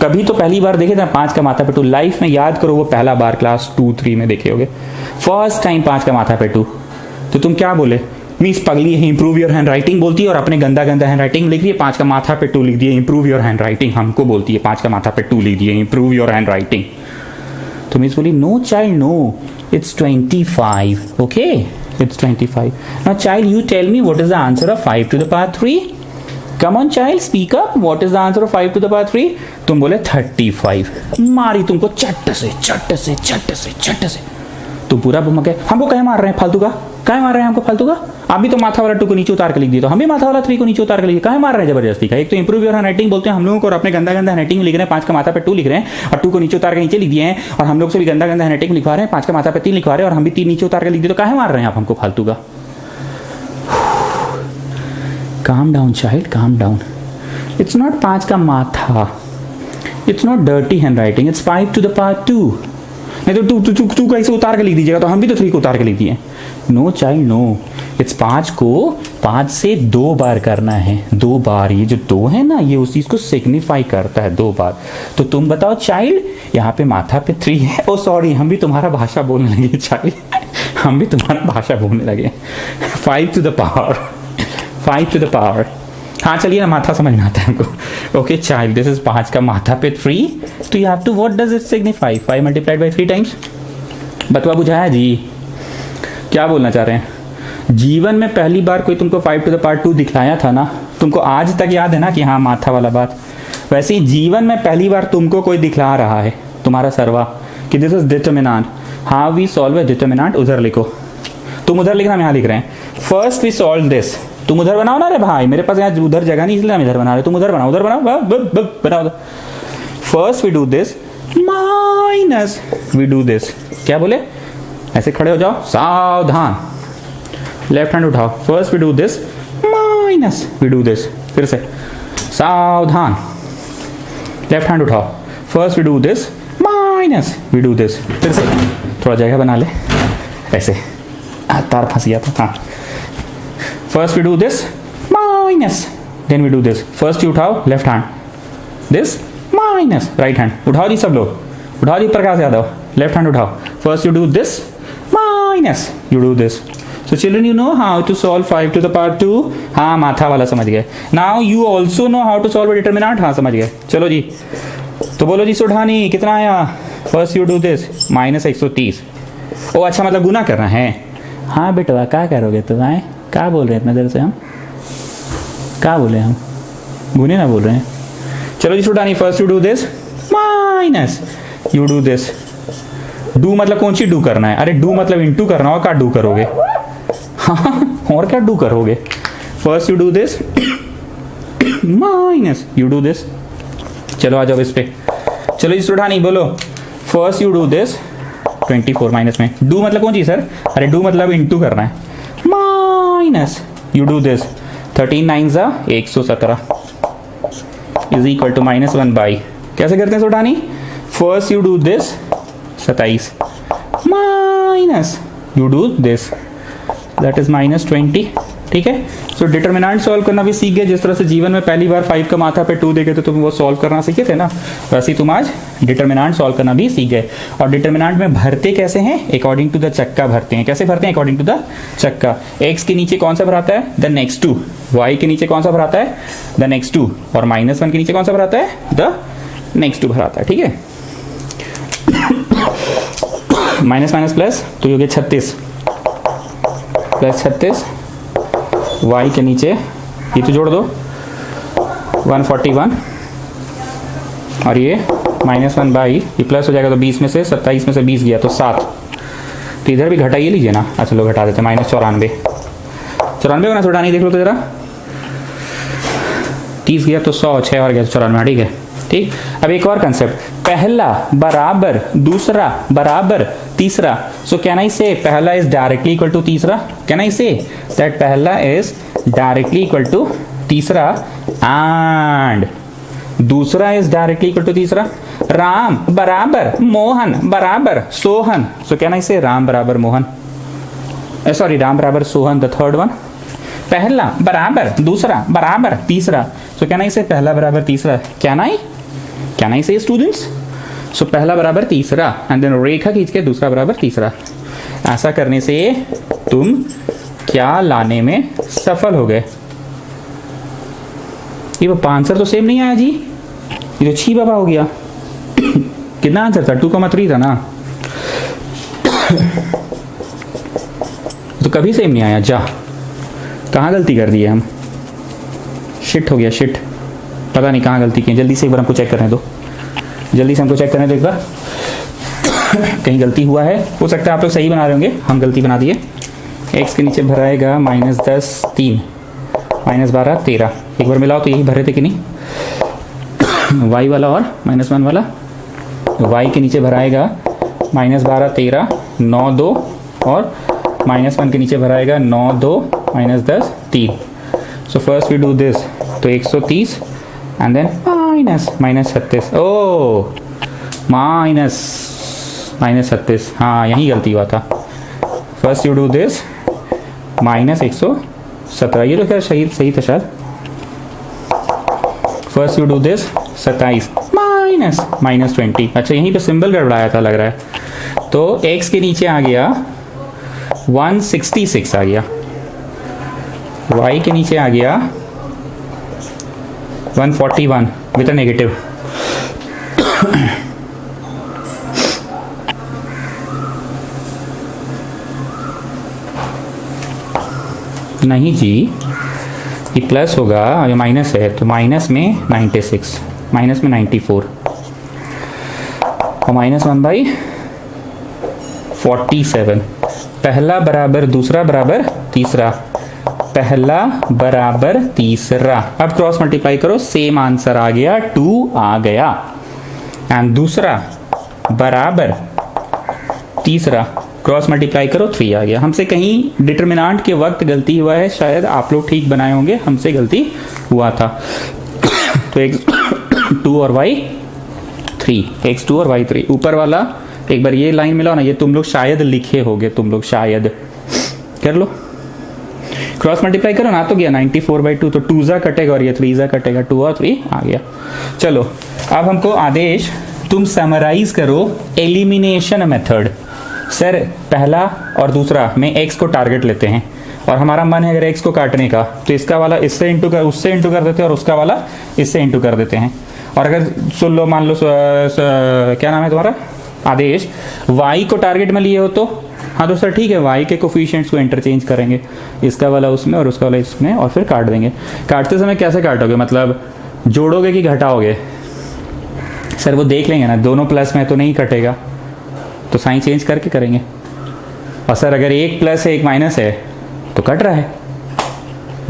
[SPEAKER 1] कभी तो पहली बार देखे था 5 का माथा पे 2 लाइफ में, याद करो वो पहला बार क्लास 2-3 में देखे होगे फर्स्ट टाइम 5 का माथा पे 2। तो तुम क्या बोले, मीन्स पगली है इंप्रूव योर हैंड राइटिंग बोलती है और अपने गंदा गंदा हैंड राइटिंग लिख रही है, 5 का माथा पे 2 लिख दिए इंप्रूव योर हैंड राइटिंग, हमको बोलती है 5 का माथा पे 2 लिख दिए इंप्रूव योर हैंड राइटिंग। तो मीन्स बोली no child no it's 25, okay it's 25। Now child you tell me what is the answer of 5 to the power 3। Come on child speak up, what is the answer of 5 to the power 3। तुम बोले 35, मारी तुमको चट से चट से चट से चट से। तुम पूरा के हमको कहे मार रहे हैं फालतू का, कहे मार रहे हैं हमको फालतू का, आप भी तो माथा वाला 2 को नीचे उतार के लिख दिए, तो हम भी माथा वाला 3 को नीचे उतार के लिखिए, कहे मार रहे हैं जबरदस्ती का। एक तो इंप्रूव योर हैंड राइटिंग बोलते हैं हम लोगों को और अपने गंदा गंदा हैंड राइटिंग लिख रहे हैं, 5 का माथा पे 2 लिख रहे हैं और 2 को नीचे उतार के नीचे लिख दिए हैं, और हम लोग से भी गंदा गंदा हैंड राइटिंग लिखवा रहे हैं, 5 का माथा पे 3 लिखवा रहे हैं और हम भी 3 नीचे उतार के लिख दिए, तो कहे मार रहे हैं आप हमको फालतू का। Calm down child, calm down. It's not 5 का माथा, it's not dirty handwriting, it's 5 to the power 2। नहीं तो तू कैसे उतार के लिख दीजिएगा, तो हम भी तो 3 को उतार के लिख दिए। नो चाइल्ड नो, इट्स 5 को 5 से 2 बार करना है, 2 बार। ये जो 2 है ना ये उस चीज को सिग्निफाई करता है 2 बार। तो तुम बताओ चाइल्ड, यहाँ पे माथा पे 3 है, ओ सॉरी हम भी तुम्हारा भाषा बोलने लगे चाइल्ड, हम भी तुम्हारा भाषा बोलने लगे। 5 to the power, 5 to the power. हाँ चलिए ना, माथा समझ में आता है हमको। ओके चाइल्ड, दिस इज 5 का माथा पे 3, तो you have to what does it signify, 5 multiplied by 3 times. बतवा बुझाया जी, क्या बोलना चाह रहे हैं। जीवन में पहली बार कोई तुमको 5 टू द पावर 2 दिखलाया था ना, तुमको आज तक याद है ना कि हाँ माथा वाला बात। वैसे ही जीवन में पहली बार तुमको कोई दिखला रहा है, तुम्हारा सर्वा, कि this is determinant, how we solve a determinant. उधर लिखो, तुम उधर लिखना, हम यहाँ लिख रहे हैं। फर्स्ट वी सॉल्व दिस, तुम उधर बनाओ ना रे भाई, मेरे पास यहाँ उधर जगह नहीं इसलिए हम इधर बना रहे, तुम उधर बनाओ, उधर बनाओ, बनाओ। First we do this minus we do this, क्या बोले, ऐसे खड़े हो जाओ, सावधान, लेफ्ट हैंड उठाओ। First we do this minus we do this, फिर से सावधान, लेफ्ट हैंड उठाओ। First we do this minus we do this, फिर से थोड़ा जगह बना ले, ऐसे तार फंस गया था। हाँ, first we do this minus, then we do this. First you उठाओ left hand, this minus right hand, उठाओ जी सब लोग, उठाओ जी प्रकाश यादव, लेफ्ट हैंड उठाओ। First you do this minus you do this. So children, you know how to solve 5 to the power 2? हाँ माथा वाला समझ गए। Now you also know how to solve a determinant, हाँ समझ गए। चलो जी, तो बोलो जी सुढ़ानी कितना आया। First you do this minus 130। ओ अच्छा, मतलब गुना करना है। हाँ बेटवा क्या करोगे तुम, आए क्या बोल रहे हैं इतना देर से हम, क्या बोले हम, गुने ना बोल रहे हैं। चलो जी Sudhani, first you do this minus you do this. Do मतलब कौन सी डू करना है, अरे डू मतलब इनटू करना होगा, क्या डू करोगे, हाँ और क्या डू करोगे। First you do this minus you do this. चलो आ जाओ इस पे, चलो इस उठानी बोलो। First you do this 24 minus में, डू मतलब कौन सी सर, अरे डू मतलब इनटू करना है, minus you do this 13 9 117 is equal to -1/, कैसे करते हैं Suthani. First you do this 27 minus you do this, that is -20, ठीक है। सो डिटर्मिनेंट सॉल्व करना भी सीख गए। जिस तरह से जीवन में पहली बार 5 का माथा पे 2 देखे थे तुम वो सॉल्व करना सीखे थे ना, वैसे ही तुम आज डिटर्मिनेंट सॉल्व करना भी सीख गए। और डिटर्मिनेंट में भरते कैसे हैं, अकॉर्डिंग टू द चक्का भरते हैं। कैसे भरते हैं, अकॉर्डिंग टू द चक्का। एक्स के नीचे कौन सा भराता है, द नेक्स्ट टू। वाई के नीचे कौन सा भराता है, द नेक्स्ट टू। और -1 के नीचे कौन सा भराता है, द नेक्स्ट टू भराता है, ठीक है। माइनस माइनस प्लस तो ये हो गया 36 प्लस 36, वाई के नीचे ये तो जोड़ दो 141 और ये -1 बाई ये प्लस हो जाएगा तो 20 में से 27 में से 20 गया तो 7। तो इधर भी घटाइए लीजिए ना। अच्छा लोग घटा देते हैं, -94 94 को ना थोड़ा नहीं देख लो तो जरा, 30 गया तो 100, 6 और गया तो 94, ठीक है। ठीक, अब एक और कंसेप्ट, पहला बराबर दूसरा बराबर तीसरा। सो कैन आई से पहला इज डायरेक्टली इक्वल टू तीसरा, कैन आई से दैट पहला इज डायरेक्टली इक्वल टू तीसरा एंड दूसरा इज डायरेक्टली इक्वल टू तीसरा। राम बराबर मोहन बराबर सोहन। सो कैन आई से राम बराबर मोहन, सॉरी राम बराबर सोहन, द थर्ड वन। पहला बराबर दूसरा बराबर तीसरा। सो कैन आई से पहला बराबर तीसरा, कैन आई से स्टूडेंट्स। सो पहला बराबर तीसरा एंड देन रेखा खींच के दूसरा बराबर तीसरा। ऐसा करने से तुम क्या लाने में सफल हो गए। ये वो आंसर तो सेम नहीं आया जी, ये तो 6 बाबा हो गया। कितना आंसर था, 2,3 था ना, तो कभी सेम नहीं आया। जा, कहाँ गलती कर दी है हम, शिट हो गया शिट, पता नहीं कहाँ गलती की। जल्दी से एक बार हमको चेक करने दो, जल्दी से हमको चेक करने दो एक बार, कहीं गलती हुआ है। हो सकता है आप लोग सही बना रहे होंगे, हम गलती बना दिए। एक्स के नीचे भराएगा -10 3 -12 13। एक बार मिलाओ तो यही भरे थे कि नहीं, वाई वाला और -1 वाला। वाई के नीचे भराएगा -12 13 9 2 और -1 के नीचे भराएगा 9 2 -10 3। So first we do this, तो 130 एंड देन -36। ओ -36, हाँ यही गलती हुआ था। फर्स्ट यू डू दिस -117, ये तो क्या सही था शायद। First you do this 27 -20। अच्छा यहीं पे सिंबल गड़बड़ाया था लग रहा है। तो x के नीचे आ गया 166 आ गया, y के नीचे आ गया 141 विद अ नेगेटिव। नहीं जी, ये प्लस होगा, ये माइनस है तो माइनस में 96, माइनस में 94 और -1/47। पहला बराबर दूसरा बराबर तीसरा, पहला बराबर तीसरा। अब क्रॉस मल्टीप्लाई करो, सेम आंसर आ गया, 2 आ गया। एंड दूसरा बराबर तीसरा, क्रॉस मल्टीप्लाई करो 3 आ गया। हमसे कहीं डिटर्मिनेंट के वक्त गलती हुआ है, शायद आप लोग ठीक बनाए होंगे, हमसे गलती हुआ था। तो x2 और y3, x2 और y3। ऊपर वाला एक बार ये लाइन मिलाओ ना, ये तुम लोग शायद लिखे होगे, तुम लोग शायद कर लो, क्रॉस मल्टीप्लाई करो ना, तो गया 94/2, तो 2 जा कटेगा और ये 3 जा कटेगा, 2 और 3 आ गया। चलो अब हमको आदेश तुम समराइज करो एलिमिनेशन मेथड। सर पहला और दूसरा में x को टारगेट लेते हैं और हमारा मन है अगर x को काटने का, तो इसका वाला इससे इंटू कर, उससे इंटू कर देते हैं और उसका वाला इससे इंटू कर देते हैं। और अगर सुन लो, मान लो क्या नाम है तुम्हारा, आदेश, y को टारगेट में लिए हो तो हाँ तो सर ठीक है, y के कोफिशिएंट्स को इंटरचेंज करेंगे, इसका वाला उसमें और उसका वाला इसमें, और फिर काट देंगे। काटते समय कैसे काटोगे, मतलब जोड़ोगे कि घटाओगे? सर वो देख लेंगे ना, दोनों प्लस में तो नहीं कटेगा, तो साइन चेंज करके करेंगे। और सर अगर एक प्लस है एक माइनस है तो कट रहा है।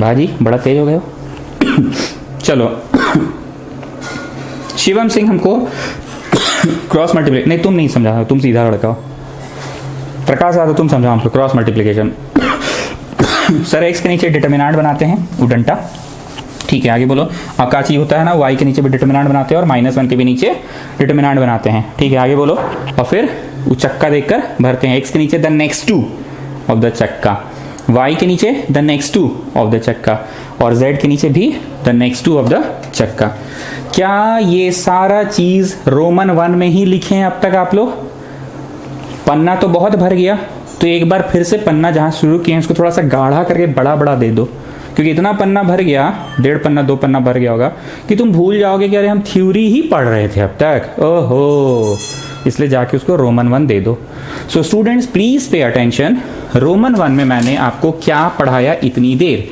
[SPEAKER 1] भाजी बड़ा तेज हो गए हो। चलो शिवम सिंह हमको क्रॉस मल्टीप्लिकेशन, नहीं तुम नहीं समझा, तुम सीधा लड़का हो। प्रकाश यादव तुम समझाओ हमको क्रॉस मल्टीप्लिकेशन। सर एक्स के नीचे डिटर्मिनेंट बनाते हैं उडंटा, ठीक है आगे बोलो। अब क्या चीज होता है ना, वाई के नीचे भी डिटर्मिनेंट बनाते हैं और -1 के भी नीचे डिटर्मिनेंट बनाते हैं, ठीक है आगे बोलो। और फिर वो चक्का देखकर भरते हैं, एक्स के नीचे the next two of the चक्का। y के नीचे the next two of the चक्का, और z के नीचे भी the next two of the चक्का। क्या ये सारा चीज रोमन 1 में ही लिखे हैं अब तक आप लोग? पन्ना तो बहुत भर गया, तो एक बार फिर से पन्ना जहां शुरू किए उसको थोड़ा सा गाढ़ा करके बड़ा बड़ा दे दो, क्योंकि इतना पन्ना भर गया, 1.5 पन्ना 2 पन्ना भर गया होगा कि तुम भूल जाओगे कि अरे हम थ्योरी ही पढ़ रहे थे अब तक। ओहो, इसलिए जाके उसको रोमन 1 दे दो। So students please pay attention. Roman 1 में मैंने आपको क्या पढ़ाया इतनी देर?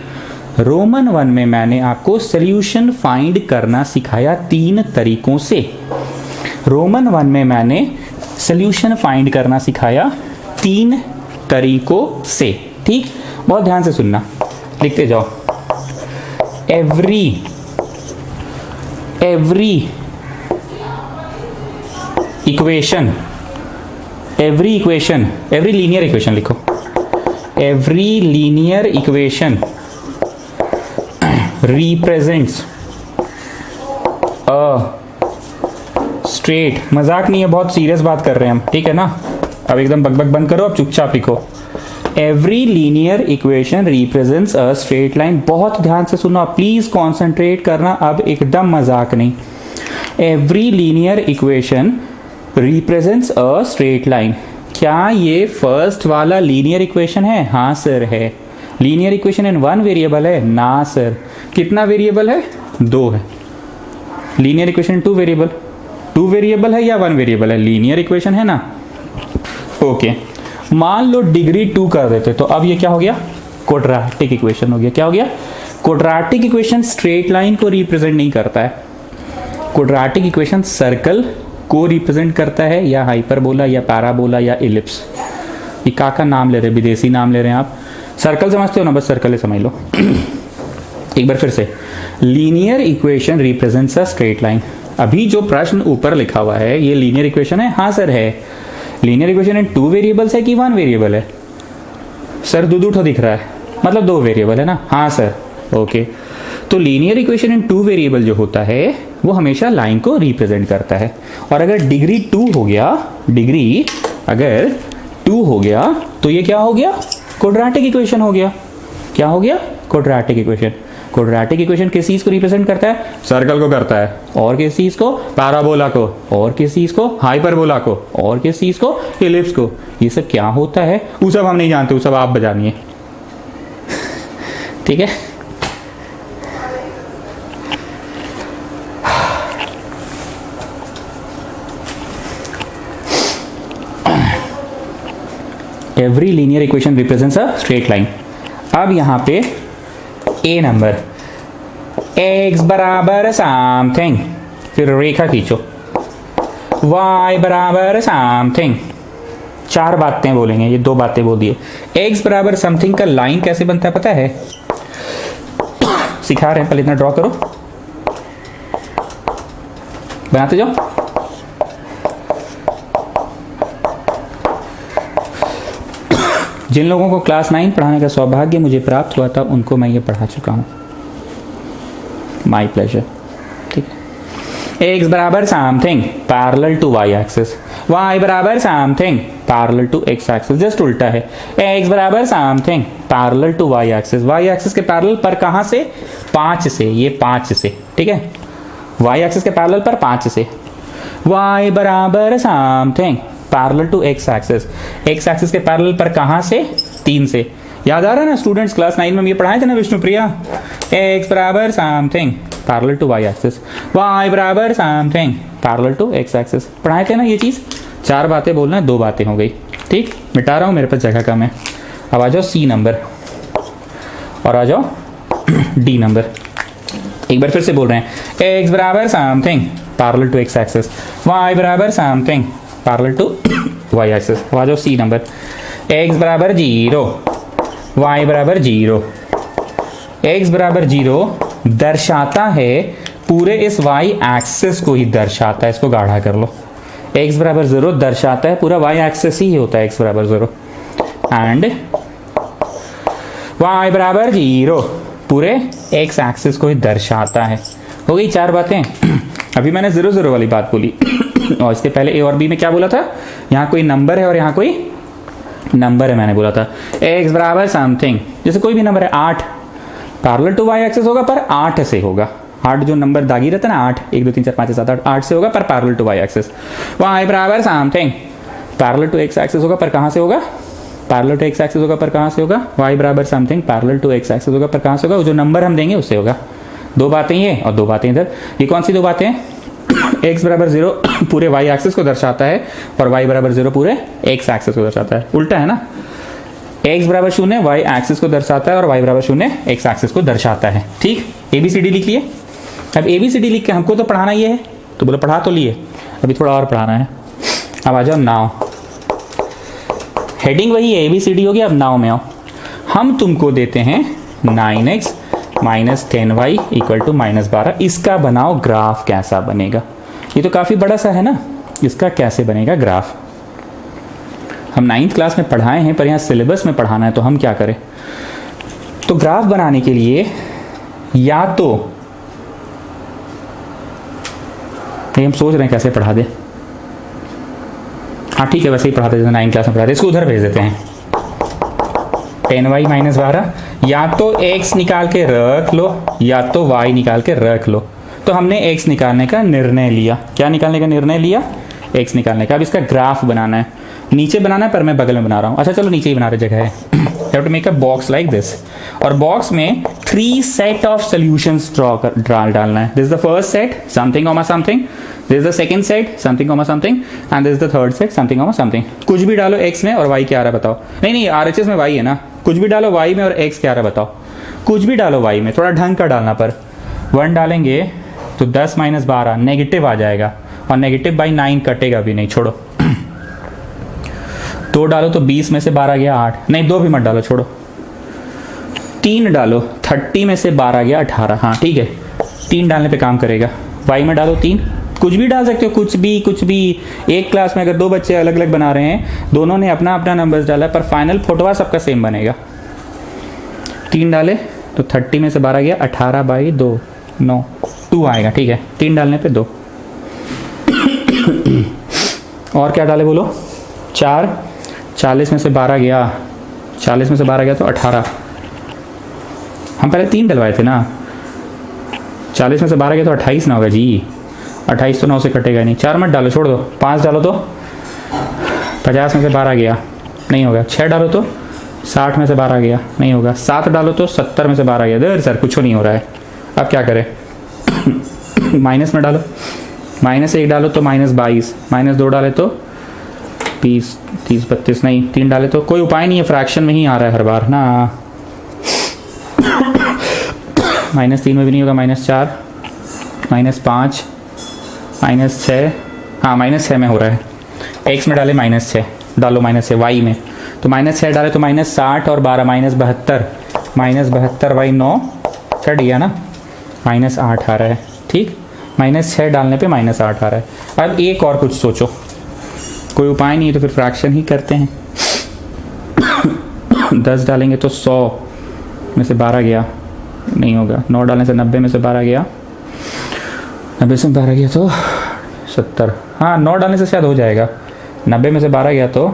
[SPEAKER 1] रोमन 1 में मैंने आपको सोल्यूशन फाइंड करना सिखाया 3 तरीकों से। रोमन 1 में मैंने सोल्यूशन फाइंड करना सिखाया 3 तरीकों से। ठीक, बहुत ध्यान से सुनना, लिखते जाओ। Every equation, every linear equation लिखो। Every linear equation represents a straight, मजाक नहीं है, बहुत सीरियस बात कर रहे हैं हम, ठीक है ना? अब एकदम बकबक बंद करो, अब चुपचाप लिखो। Every linear equation represents a straight line. बहुत ध्यान से सुनो, प्लीज कॉन्सेंट्रेट करना, अब एकदम मजाक नहीं। Every linear equation represents a straight line. क्या ये फर्स्ट वाला लीनियर इक्वेशन है? हाँ सर है। लीनियर इक्वेशन इन 1 वेरिएबल है? ना सर। कितना वेरिएबल है? 2 है। लीनियर इक्वेशन 2 वेरिएबल, 2 वेरिएबल है या 1 वेरिएबल है? लीनियर इक्वेशन है ना। ओके, मान लो डिग्री 2 कर देते, तो अब ये क्या हो गया? क्वाड्रेटिक इक्वेशन हो गया। क्या हो गया? क्वाड्रेटिक इक्वेशन स्ट्रेट लाइन को रिप्रेजेंट नहीं करता है। क्वाड्रेटिक इक्वेशन सर्कल को रिप्रेजेंट करता है, या हाइपरबोला या पैराबोला या इलिप्स। ये का नाम ले रहे हैं, विदेशी नाम ले रहे हैं आप। सर्कल समझते हो ना, बस सर्कल ही समझ लो। एक बार फिर से, linear equation represents a straight line. अभी जो प्रश्न ऊपर लिखा हुआ है ये लीनियर इक्वेशन है? हाँ सर है। लीनियर इक्वेशन इन 2 वेरिएबल्स है कि 1 वेरिएबल है? सर दो दिख रहा है, मतलब 2 वेरिएबल है ना। हाँ सर, ओके। तो लीनियर इक्वेशन इन 2 वेरिएबल जो होता है वो हमेशा लाइन को रिप्रेजेंट करता है। और अगर डिग्री 2 हो गया, डिग्री अगर 2 हो गया तो ये क्या हो गया? क्वाड्रेटिक इक्वेशन हो गया। क्या हो गया? Quadratic equation. क्वाड्रेटिक इक्वेशन किस चीज को रिप्रेजेंट करता है? सर्कल को करता है। और किस चीज को? पैराबोला को। और किस चीज को? हाइपरबोला को। और किस चीज को? इलिप्स को। ये सब क्या होता है वो सब हम नहीं जानते, वो सब आप बजानिए। ठीक है, every linear equation represents a straight line. अब यहां पे ए नंबर, x बराबर समथिंग, फिर रेखा खींचो, y बराबर समथिंग। 4 बातें बोलेंगे, ये 2 बातें बोल दिए। x बराबर समथिंग का लाइन कैसे बनता है पता है? सिखा रहे हैं, पहले इतना ड्रॉ करो, बनाते जाओ। जिन लोगों को क्लास 9 पढ़ाने का सौभाग्य मुझे प्राप्त हुआ था उनको मैं ये पढ़ा चुका हूँ। My pleasure. ठीक है, एक्स बराबर something parallel to y axis, y बराबर something parallel to x axis, just उल्टा है। एक्स बराबर something parallel to y axis, y axis के पैरेलल पर कहाँ से? 5 से, ये 5 से। ठीक है, वाई एक्सिस के पैरेलल पर 5 से। वाई बराबर something parallel to x axis, x axis के पैरेलल पर कहां से? 3 से। याद आ रहा है ना स्टूडेंट्स, क्लास 9 में ये पढ़ाए थे ना विष्णुप्रिया? एक्स बराबर something parallel to y axis, y बराबर something parallel to x axis, पढ़ाए थे ना ये चीज। 4 बातें बोलना, 2 बातें हो गई। ठीक, मिटा रहा हूं, मेरे पास जगह कम है। अब आ जाओ सी नंबर और आ जाओ डी नंबर। एक बार फिर से बोल रहे हैं, एक्स बराबर something parallel to x axis, y बराबर something parallel to y axis. आ जाओ सी नंबर, x बराबर 0, y बराबर 0। x बराबर 0 दर्शाता है, पूरे इस y एक्सिस को ही दर्शाता है, इसको गाढ़ा कर लो। x बराबर 0 दर्शाता है, पूरा y एक्सिस ही होता है x बराबर 0। एंड y बराबर 0 पूरे x एक्सिस को ही दर्शाता है। हो गई 4 बातें। अभी मैंने 0 0 वाली बात बोली और इसके पहले ए और बी में क्या बोला था? यहाँ कोई नंबर है और यहाँ कोई नंबर है, मैंने बोला था x बराबर समथिंग, जैसे कोई भी नंबर है 8 पैरेलल टू वाई एक्सिस होगा पर 8 से होगा। 8 जो नंबर दागी रहता है ना, 8 1 2 3 4 5 6 7 8, 8 से होगा पर parallel to y axis. y बराबर something parallel to x axis होगा पर कहाँ से होगा, पैरेलल टू x एक्सिस होगा पर कहाँ से होगा, y बराबर something parallel to x axis होगा पर कहाँ से होगा, जो नंबर हम देंगे उससे होगा। दो बातें ये और दो बातें इधर। ये कौन सी दो बातें हैं, x बराबर 0 पूरे y एक्सिस को दर्शाता है और y बराबर 0 पूरे x एक्सिस को दर्शाता है। उल्टा है ना, x बराबर 0 y एक्सिस को दर्शाता है और y बराबर 0 x एक्सिस को दर्शाता है। ठीक, ABCD लिख लिए। अब ABCD लिख के हमको तो पढ़ाना ये है, तो बोलो पढ़ा तो लिए, अभी थोड़ा और पढ़ाना है। अब आ जाओ नाउ, हेडिंग वही है ABCD होगी, अब नाउ में आओ। हम तुमको देते हैं 9x minus 10y equal to minus 12, इसका बनाओ ग्राफ कैसा बनेगा। ये तो काफ़ी बड़ा सा है ना, इसका कैसे बनेगा ग्राफ। हम 9th क्लास में पढ़ाए हैं पर यहाँ सिलेबस में पढ़ाना है, तो हम क्या करें, तो ग्राफ बनाने के लिए या तो हम सोच रहे हैं कैसे पढ़ा दे, हाँ ठीक है वैसे ही पढ़ाते जैसे 9th क्लास में पढ़ाते, इसको उधर भेज देते हैं 10y माइनस 12, या तो x निकाल के रख लो या तो y निकाल के रख लो। तो हमने x निकालने का निर्णय लिया। क्या निकालने का निर्णय लिया, x निकालने का। अब इसका ग्राफ बनाना है, नीचे बनाना है पर मैं बगल में बना रहा हूँ। अच्छा चलो नीचे ही बना रहे, जगह है। You have to make a box like this, और बॉक्स में 3 सेट ऑफ सॉल्यूशंस डालना है। This is the first set something comma something, this is the second set something comma something, and this is the third set something comma something. कुछ भी डालो x में और y क्या आ रहा है बताओ। नहीं RHS में y है ना, कुछ भी डालो y में और x क्या आ रहा है बताओ। कुछ भी डालो y में, थोड़ा ढंग का डालना, पर 1 डालेंगे तो 10 माइनस 12 नेगेटिव आ जाएगा, और नेगेटिव बाई 9 कटेगा भी नहीं, छोड़ो। 2 डालो तो 20 में से 12 गया 8, नहीं 2 भी मत डालो, छोड़ो। 3 डालो 30 में से 12 गया 18, हाँ ठीक है 3 डालने पे काम करेगा। y में डालो 3, कुछ भी डाल सकते हो, कुछ भी। एक क्लास में अगर 2 बच्चे अलग अलग बना रहे हैं, दोनों ने अपना अपना नंबर्स डाला है, पर फाइनल फोटोवा सबका सेम बनेगा। 3 डाले तो 30 में से 12 गया 18 बाई 2 9, 2 आएगा, ठीक है 3 डालने पे 2। और क्या डाले बोलो, 4, 40 में से 12 गया, 40 में से 12 गया तो 18। हम पहले 3 डलवाए थे ना, 40 में से 12 गया तो 28 ना होगा जी, 28 तो 9 से कटेगा नहीं। 4 मत डालो, छोड़ दो। 5 डालो तो 50 में से 12 गया, नहीं होगा। 6 डालो तो 60 में से 12 गया, नहीं होगा। 7 डालो तो 70 में से 12 गया। देर सर कुछ नहीं हो रहा है, अब क्या करें। माइनस में डालो, -1 डालो तो -22, -2 डाले तो 20, 30, 32, नहीं 3 डाले तो कोई उपाय नहीं है, फ्रैक्शन में ही आ रहा है हर बार ना। -3 में भी नहीं होगा, -4, -5, -6, हाँ -6 में हो रहा है। x में डाले -6, डालो -6 y में, तो -6 डाले तो -60 और 12 -72, -72 बाई 9 कट गया ना, -8 आ रहा है। ठीक, -6 डालने पे -8 आ रहा है। अब एक और कुछ सोचो, कोई उपाय नहीं है तो फिर फ्रैक्शन ही करते हैं। 10 डालेंगे तो 100 में से 12 गया, नहीं होगा। 9 डालने से 90 में से 12 गया, 90 से 12 गया तो 70, हाँ 9 डालने से शायद हो जाएगा। 90 में से 12 गया तो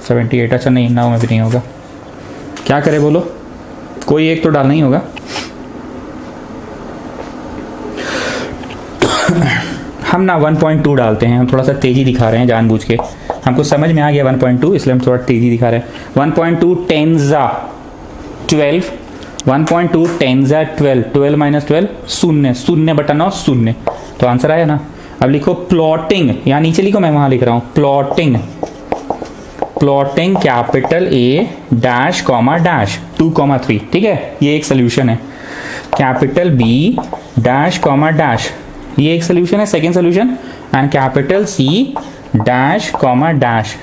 [SPEAKER 1] 78, अच्छा नहीं 9 में भी नहीं होगा। क्या करें बोलो, कोई एक तो डालना ही होगा। हम ना 1.2 डालते हैं, हम थोड़ा सा तेज़ी दिखा रहे हैं जानबूझ के, हमको समझ में आ गया 1.2, इसलिए हम थोड़ा तेज़ी दिखा रहे हैं। 1.2 10 12, 1.2 10 12, 12 माइनस 12 शून्य, 0/9 0, तो आंसर आया ना। अब लिखो प्लॉटिंग, यहाँ नीचे लिखो, मैं वहाँ लिख रहा हूँ plotting, plotting capital A dash comma dash 2,3, ठीक है ये एक सोल्यूशन है। Capital B dash comma dash, ये एक सोल्यूशन है, second solution. And capital C dash comma dash,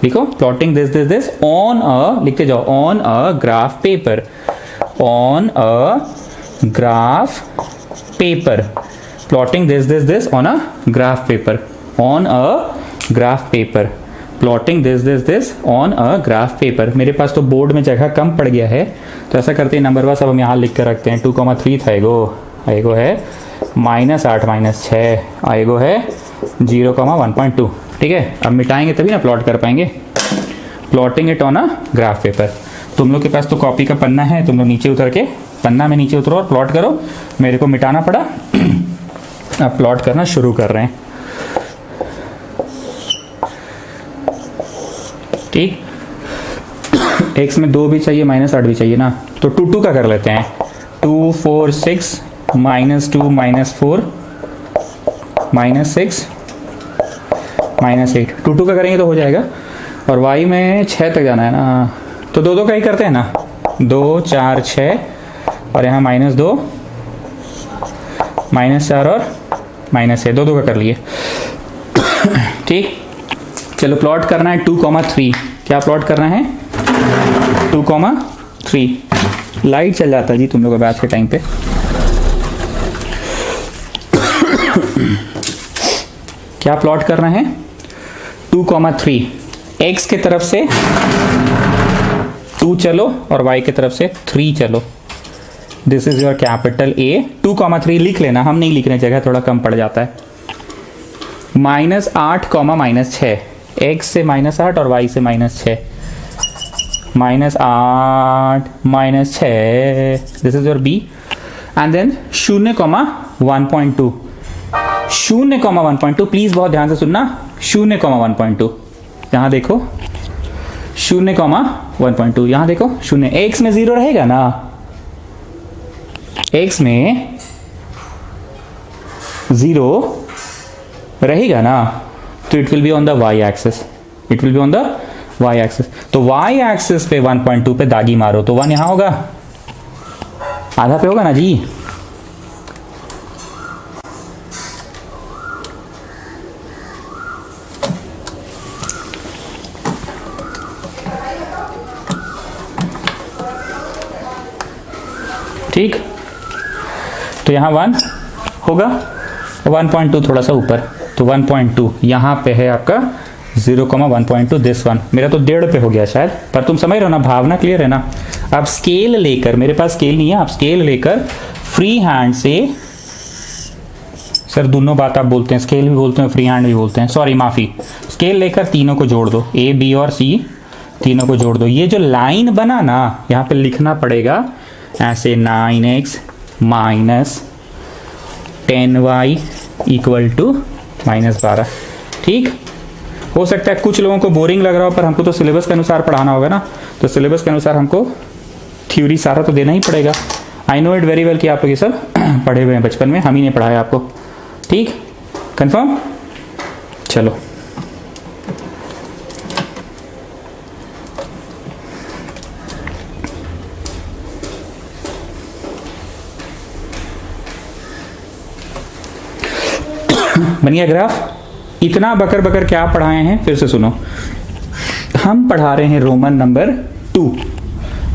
[SPEAKER 1] लिखो प्लॉटिंग दिस ऑन अ, लिखते जाओ, on a graph paper, on a graph paper, plotting this on a graph paper, on a graph paper, plotting this on a graph paper. मेरे पास तो board में जगह कम पड़ गया है, तो ऐसा करते हैं नंबर वाइज सब हम यहाँ लिख कर रखते हैं। 2,3 था, एगो है -8 -6, एगो है 0,1.2, ठीक है। अब मिटाएंगे तभी ना प्लॉट कर पाएंगे। Plotting it on a graph paper. तुम लोग के पास तो कॉपी का पन्ना है, तुम लोग नीचे उतर के पन्ना में नीचे उतरो और प्लॉट करो। मेरे को मिटाना पड़ा। अब प्लॉट करना शुरू कर रहे हैं। ठीक, एक्स में 2 भी चाहिए, -8 भी चाहिए ना, तो 2 2 का कर लेते हैं। 2 4 6 -2 -4 -6 -8, 2 2 का करेंगे तो हो जाएगा। और y में 6 तक जाना है ना, तो 2 2 का ही करते हैं ना। 2 4 6 और यहाँ -2 -4 और -6, 2 2 का कर लिए। ठीक, चलो प्लॉट करना है 2,3। क्या प्लॉट करना है? 2,3। लाइट चल जाता है जी तुम लोग का बैच के टाइम पे। क्या प्लॉट करना है? 2,3। x के तरफ से 2 चलो और y के तरफ से 3 चलो। This is your capital A। 2,3 लिख लेना, हम नहीं लिखने, जगह थोड़ा कम पड़ जाता है। -8, -6, x से -8 और y से -6। -8 -6, this is your B। And then 0,1.2। 0,1.2, please बहुत ध्यान से सुनना। 0,1.2 यहां देखो, 0,1.2 यहां देखो। 0 x में 0 रहेगा ना, x में 0 रहेगा ना, तो it will be on the y axis. It will be on the y axis. तो y एक्सिस पे 1.2 पे दागी मारो तो 1 यहां होगा, आधा पे होगा ना जी। ठीक, तो यहां 1 होगा, 1.2 थोड़ा सा ऊपर, तो 1.2 यहां पे है आपका 0,1.2 दिस वन। मेरा तो 1.5 पे हो गया शायद, पर तुम समझ रहे हो ना, भावना क्लियर है ना। आप स्केल लेकर, मेरे पास स्केल नहीं है, आप स्केल लेकर फ्री हैंड से, सर दोनों बात आप बोलते हैं, स्केल भी बोलते हैं फ्री हैंड भी बोलते हैं, सॉरी माफी। स्केल लेकर तीनों को जोड़ दो, A B और C तीनों को जोड़ दो। ये जो लाइन बना ना, यहाँ पे लिखना पड़ेगा ऐसे 9x - 10y = -12। ठीक, हो सकता है कुछ लोगों को बोरिंग लग रहा हो, पर हमको तो सिलेबस के अनुसार पढ़ाना होगा ना, तो सिलेबस के अनुसार हमको थ्योरी सारा तो देना ही पड़ेगा। I know it very well कि आप लोग ये सब पढ़े हुए हैं बचपन में, हम ही ने पढ़ाया आपको। ठीक, कंफर्म? चलो बन गया ग्राफ। इतना बकर बकर क्या पढ़ाए हैं फिर से सुनो। हम पढ़ा रहे हैं रोमन नंबर 2।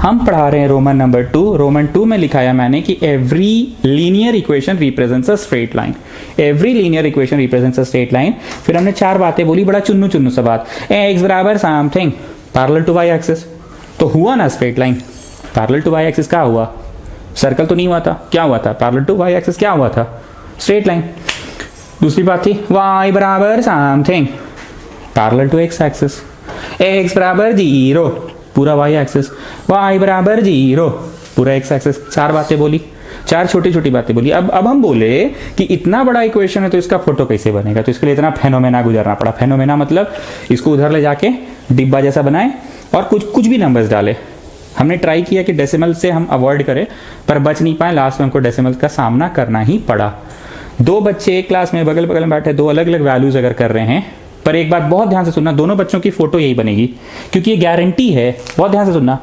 [SPEAKER 1] हम पढ़ा रहे हैं रोमन नंबर 2। रोमन 2 में लिखाया मैंने कि every linear equation represents a straight line. Every linear equation represents a straight line. फिर हमने 4 बातें बोली, बड़ा चुन्नू चुन्नू सा बात। x बराबर something parallel to y axis, तो हुआ ना straight line. Parallel to y axis क्या हुआ? सर्कल तो नहीं हुआ था, क्या हुआ था? पैरेलल टू y एक्सिस क्या हुआ था? Straight line. दूसरी बात थी y बराबर something parallel to x axis, x बराबर 0 पूरा y एक्सिस, y बराबर 0 पूरा x एक्सिस। 4 बातें बोली, 4 छोटी छोटी बातें बोली। अब हम बोले कि इतना बड़ा इक्वेशन है तो इसका फोटो कैसे बनेगा, तो इसके लिए इतना फेनोमेना गुजरना पड़ा। फेनोमेना मतलब इसको उधर ले जाके डिब्बा जैसा बनाए और कुछ भी नंबर्स डाले। हमने ट्राई किया कि डेसिमल से हम अवॉइड करें, पर बच नहीं पाए। लास्ट में हमको डेसिमल का सामना करना ही पड़ा। 2 बच्चे एक क्लास में बगल बगल में बैठे, 2 अलग अलग वैल्यूज अगर कर रहे हैं, पर एक बात बहुत ध्यान से सुनना, दोनों बच्चों की फोटो यही बनेगी, क्योंकि ये गारंटी है। बहुत ध्यान से सुनना।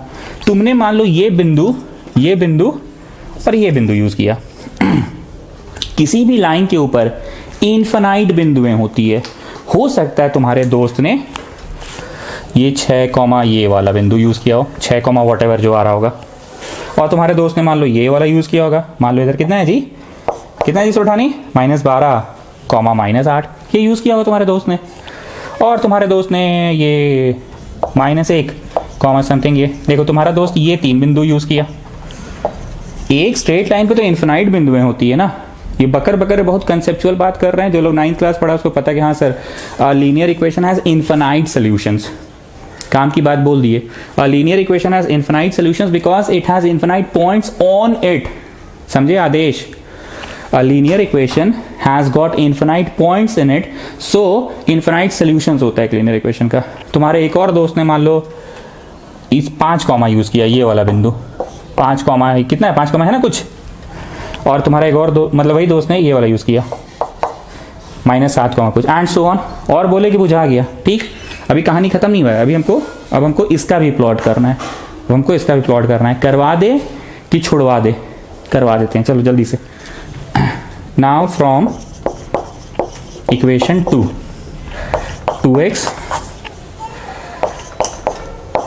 [SPEAKER 1] तुमने मान लो ये बिंदु और ये बिंदु यूज किया। किसी भी लाइन के ऊपर इनफाइनाइट बिंदुएं होती है। हो सकता है तुम्हारे दोस्त ने ये 6, ये वाला बिंदु यूज किया हो, 6, वॉट एवर जो आ रहा होगा, और तुम्हारे दोस्त ने मान लो ये वाला यूज किया होगा। मान लो इधर कितना है जी, कितना है जी सोठानी? -12, -8 ये यूज किया होगा तुम्हारे दोस्त ने। और तुम्हारे दोस्त ने ये -1, समथिंग, ये देखो तुम्हारा दोस्त ये 3 बिंदु यूज किया। एक स्ट्रेट लाइन पे तो इनफिनाइट बिंदुएं होती है ना। ये बकर बकर बहुत कंसेप्चुअल बात कर रहे हैं। जो लोग 9th क्लास पढ़ा उसको पता कि हाँ sir, linear equation has infinite solutions. काम की बात बोल दिए। A linear equation has infinite solutions because it has infinite points on it. समझे Adesh? A linear equation has got infinite points in it, so infinite solutions होता है एक linear equation का। तुम्हारे एक और दोस्त ने मान लो इस 5 कॉमा यूज किया, ये वाला बिंदु 5 कॉमा कितना है, 5 कॉमा है ना कुछ, और तुम्हारा एक और मतलब वही दोस्त ने ये वाला यूज किया -7 कॉमा कुछ, एंड सो ऑन, और बोले कि बुझा गया। ठीक, अभी कहानी खत्म नहीं हुआ है, अभी हमको इसका भी प्लॉट करना है, हमको इसका भी प्लॉट करना है। करवा दे कि छुड़वा दे? करवा देते हैं, चलो जल्दी से। Now from equation 2, 2x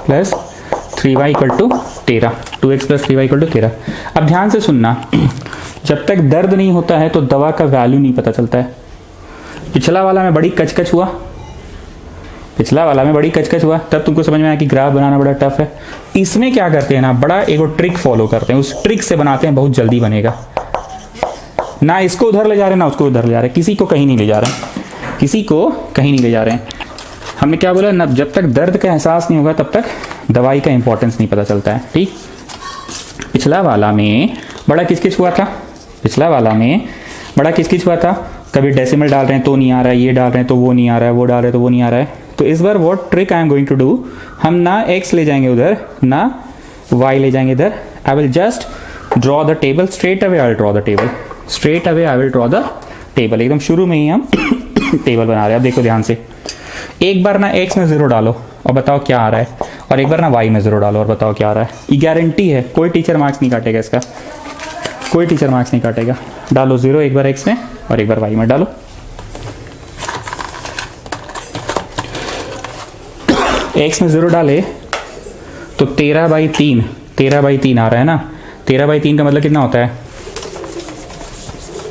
[SPEAKER 1] plus 3y equal to 13, 2x plus 3y equal to 13। अब ध्यान से सुनना, जब तक दर्द नहीं होता है तो दवा का वैल्यू नहीं पता चलता है। पिछला वाला में बड़ी कचकच हुआ, तब तुमको समझ में आया कि ग्राफ बनाना बड़ा टफ है। इसमें क्या करते हैं ना, बड़ा एक ट्रिक फॉलो करते हैं, उस ट्रिक से बनाते हैं, बहुत जल्दी बनेगा। ना इसको उधर ले जा रहे ना उसको उधर ले जा रहे, किसी को कहीं नहीं ले जा रहे हैं, हमने क्या बोला ना, जब तक दर्द का एहसास नहीं होगा तब तक दवाई का इंपॉर्टेंस नहीं पता चलता है। ठीक, पिछला वाला में बड़ा किचकिच हुआ था, कभी डेसिमल डाल रहे हैं तो नहीं आ रहा है, ये डाल रहे हैं तो वो नहीं आ रहा है, वो डाल रहे हैं तो वो नहीं आ रहा है। तो इस बार what trick I am going to do, हम ना x ले जाएंगे उधर, ना y ले जाएंगे इधर। I will just draw the table, straight away I will draw the table, एकदम शुरू में ही हम टेबल बना रहे हैं। अब देखो ध्यान से, एक बार ना x में 0 डालो और बताओ क्या आ रहा है, और एक बार ना y में 0 डालो और बताओ क्या आ रहा है। ये गारंटी है, कोई टीचर मार्क्स नहीं काटेगा इसका, डालो 0 एक बार x में और एक बार y में डालो। x में 0 डाले तो 13/3 आ रहा है ना। 13/3 का मतलब कितना होता है,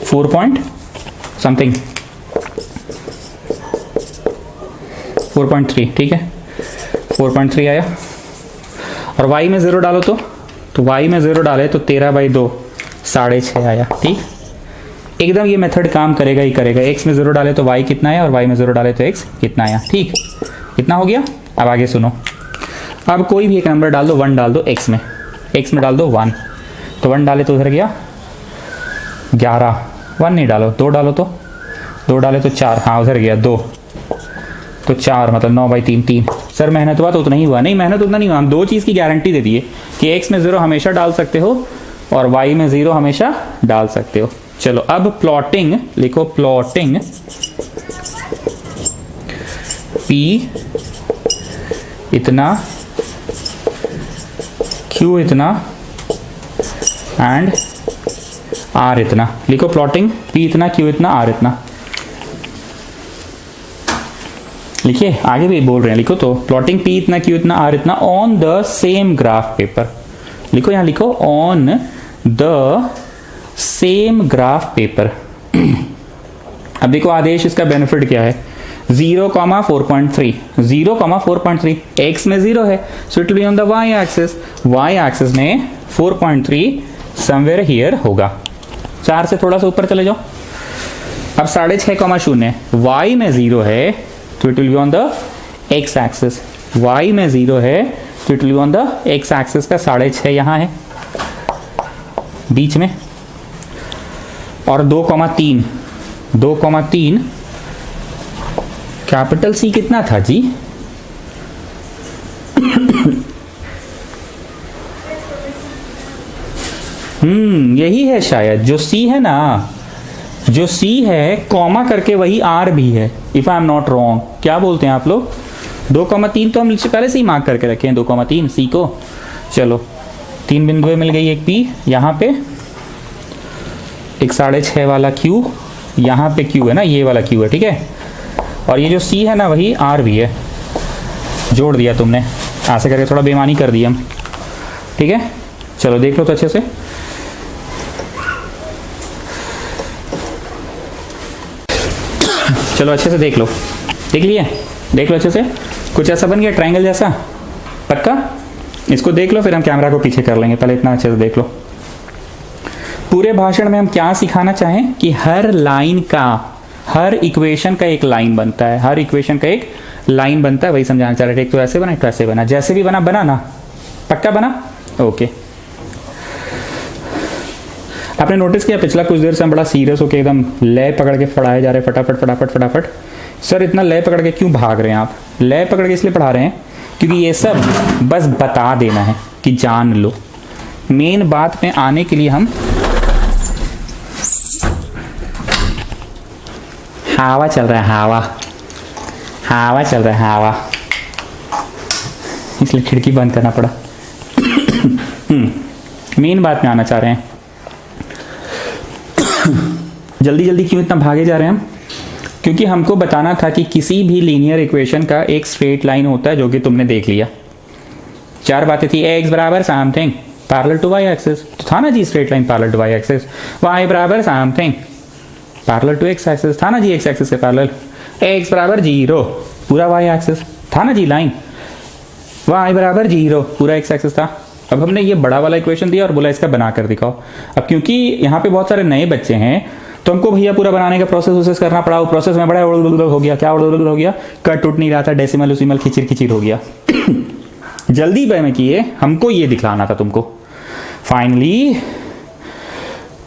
[SPEAKER 1] 4 पॉइंट समथिंग, 4.3। ठीक है, 4.3 आया। और y में 0 डालो तो y में 0 डाले तो 13/2 6.5 आया। ठीक, एकदम ये मेथड काम करेगा ही करेगा। x में 0 डाले तो y कितना आया, और y में 0 डाले तो x कितना आया। ठीक, कितना हो गया। अब आगे सुनो, अब कोई भी एक नंबर डाल दो, 1 डाल दो x में डाल दो 1, तो 1 डाले तो उधर गया 11, 1 नहीं डालो, 2 डालो तो 2 डाले तो 4, हाँ उधर गया 2, तो 4 मतलब 9/3 3। सर मेहनत हुआ तो उतना ही हुआ, नहीं मेहनत उतना नहीं हुआ, हम 2 चीज़ की गारंटी दे दिए कि x में 0 हमेशा डाल सकते हो और y में 0 हमेशा डाल सकते हो। चलो अब प्लॉटिंग लिखो, प्लॉटिंग p इतना, q इतना एंड r इतना। लिखो प्लॉटिंग p इतना, q इतना, r इतना। लिखिए, आगे भी बोल रहे हैं, लिखो तो प्लॉटिंग p इतना, q इतना, r इतना on the same graph paper. लिखो यहाँ, लिखो on the same graph paper. अब देखो आदेश, इसका बेनिफिट क्या है, 0,4.3, 0,4.3, x में 0 है, so it will be on the y axis, y axis में 4.3 समवेयर हियर होगा। 4 से थोड़ा सा ऊपर चले जाओ। अब 6.5,0, y में 0 है तो it will be on the x axis, y में 0 है तो it will be on the x axis का 6.5 यहाँ है बीच में। और 2,3, 2,3 कैपिटल C कितना था जी, यही है शायद, जो C है ना, जो C है कॉमा करके वही R भी है, if I am not wrong. क्या बोलते हैं आप लोग, 2,3 तो हम पहले से ही मार्क करके रखे हैं, 2,3 C को। चलो 3 बिंदुएं मिल गई, एक P यहाँ पे, एक 6.5 वाला Q यहाँ पे, Q है ना, ये वाला Q है, ठीक है। और ये जो C है ना वही R भी है, जोड़ दिया तुमने, ऐसे करके थोड़ा बेईमानी कर दी हम, ठीक है। चलो देख लो तो अच्छे से, चलो अच्छे से देख लो, देख लिए, देख लो अच्छे से, कुछ ऐसा बन गया ट्रायंगल जैसा, पक्का। इसको देख लो फिर हम कैमरा को पीछे कर लेंगे, पहले इतना अच्छे से देख लो। पूरे भाषण में हम क्या सिखाना चाहें कि हर लाइन का, हर इक्वेशन का एक लाइन बनता है, हर इक्वेशन का एक लाइन बनता है वही समझाना चाह रहे थे। एक तो ऐसे बना, एक तो ऐसे बना, जैसे भी बना बना ना, पक्का बना, ओके। आपने नोटिस किया पिछला कुछ देर से हम बड़ा सीरियस होकर एकदम लय पकड़ के पढ़ाए जा रहे हैं, फटाफट फटाफट फटाफट। सर इतना लय पकड़ के क्यों भाग रहे हैं आप? लय पकड़ के इसलिए पढ़ा रहे हैं क्योंकि ये सब बस बता देना है कि जान लो। मेन बात में आने के लिए हम हवा चल रहा है, हवा चल रहा है, हवा, इसलिए खिड़की बंद करना पड़ा। मेन बात में आना चाह रहे हैं। जल्दी जल्दी क्यों इतना भागे जा रहे हैं हम? क्योंकि हमको बताना था कि किसी भी लीनियर इक्वेशन का एक स्ट्रेट लाइन होता है, जो कि तुमने देख लिया। 4 बातें थी। x बराबर something parallel to y axis, तो था ना जी straight line parallel to y axis. y बराबर something parallel to x axis, था ना जी x एक्सिस के पैरेलल। x बराबर 0 पूरा y एक्सिस, था ना जी लाइन। y बराबर 0 पूरा x एक्सिस था। अब हमने ये बड़ा वाला इक्वेशन दिया और बोला इसका बना कर दिखाओ। अब क्योंकि यहाँ पे बहुत सारे नए बच्चे हैं तो हमको भैया पूरा बनाने का प्रोसेस करना पड़ा। वो प्रोसेस में बड़ा उड़ हो गया। क्या उड़ हो गया? कट टूट नहीं रहा था, डेसिमल उसिमल खिचिर खिचिर हो गया। जल्दी में किए, हमको ये दिखलाना था तुमको। फाइनली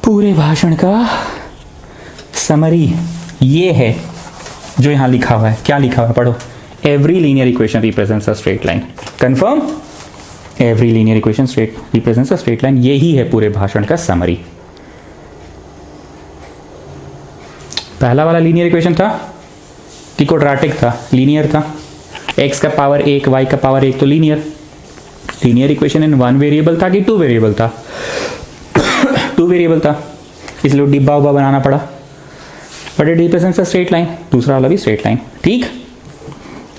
[SPEAKER 1] पूरे भाषण का समरी ये है जो यहां लिखा हुआ है। क्या लिखा हुआ है? पढ़ो। Every linear equation represents a straight line. Confirm? Every linear equation represents a straight line. यही है पूरे भाषण का समरी। पहला वाला लीनियर इक्वेशन था कि क्वाड्रेटिक था, लीनियर था। x का पावर 1 y का पावर 1 तो linear. Linear equation in 1 variable था कि 2 वेरिएबल था? 2 वेरिएबल था, इसलिए डिब्बा उब्बा बनाना पड़ा। But it represents a straight line. दूसरा वाला भी स्ट्रेट लाइन। ठीक,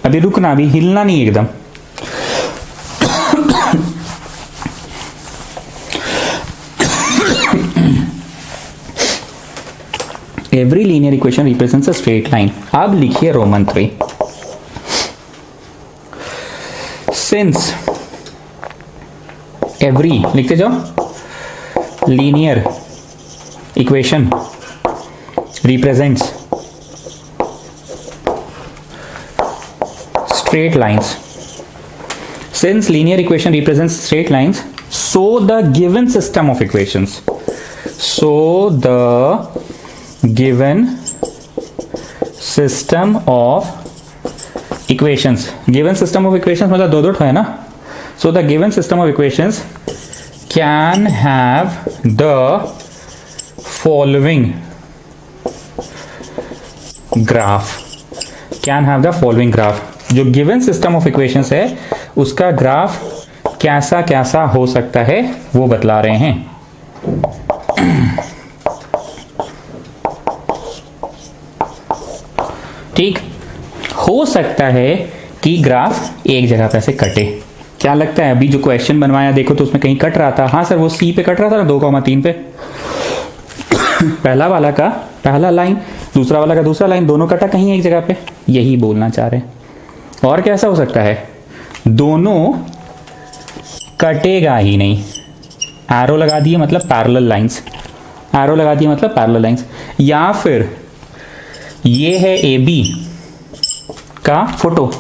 [SPEAKER 1] अभी रुकना, अभी हिलना नहीं एकदम। Every linear equation represents a straight line. अब लिखिए रोमन 3। सिंस एवरी, लिखते जाओ, linear equation represents straight lines, since linear equation represents straight lines, so the given system of equations, so the given system of equations, given system of equations मतलब दो ठो है ना, so the given system of equations can have the following graph, can have the following graph। जो given system of equations है उसका graph कैसा कैसा हो सकता है वो बतला रहे हैं। ठीक, हो सकता है कि ग्राफ एक जगह पे से कटे। क्या लगता है? अभी जो क्वेश्चन बनवाया देखो तो उसमें कहीं कट रहा था। हाँ सर, वो सी पे कट रहा था ना, 2,3 पे। पहला वाला का पहला लाइन, दूसरा वाला का दूसरा लाइन, दोनों कटा कहीं एक जगह पे। यही बोलना चाह रहे हैं। और कैसा हो सकता है? दोनों कटेगा ही नहीं। एरो लगा दिए मतलब पैरेलल लाइंस, एरो लगा दिए मतलब पैरेलल लाइंस। या फिर ये है ए बी का फोटो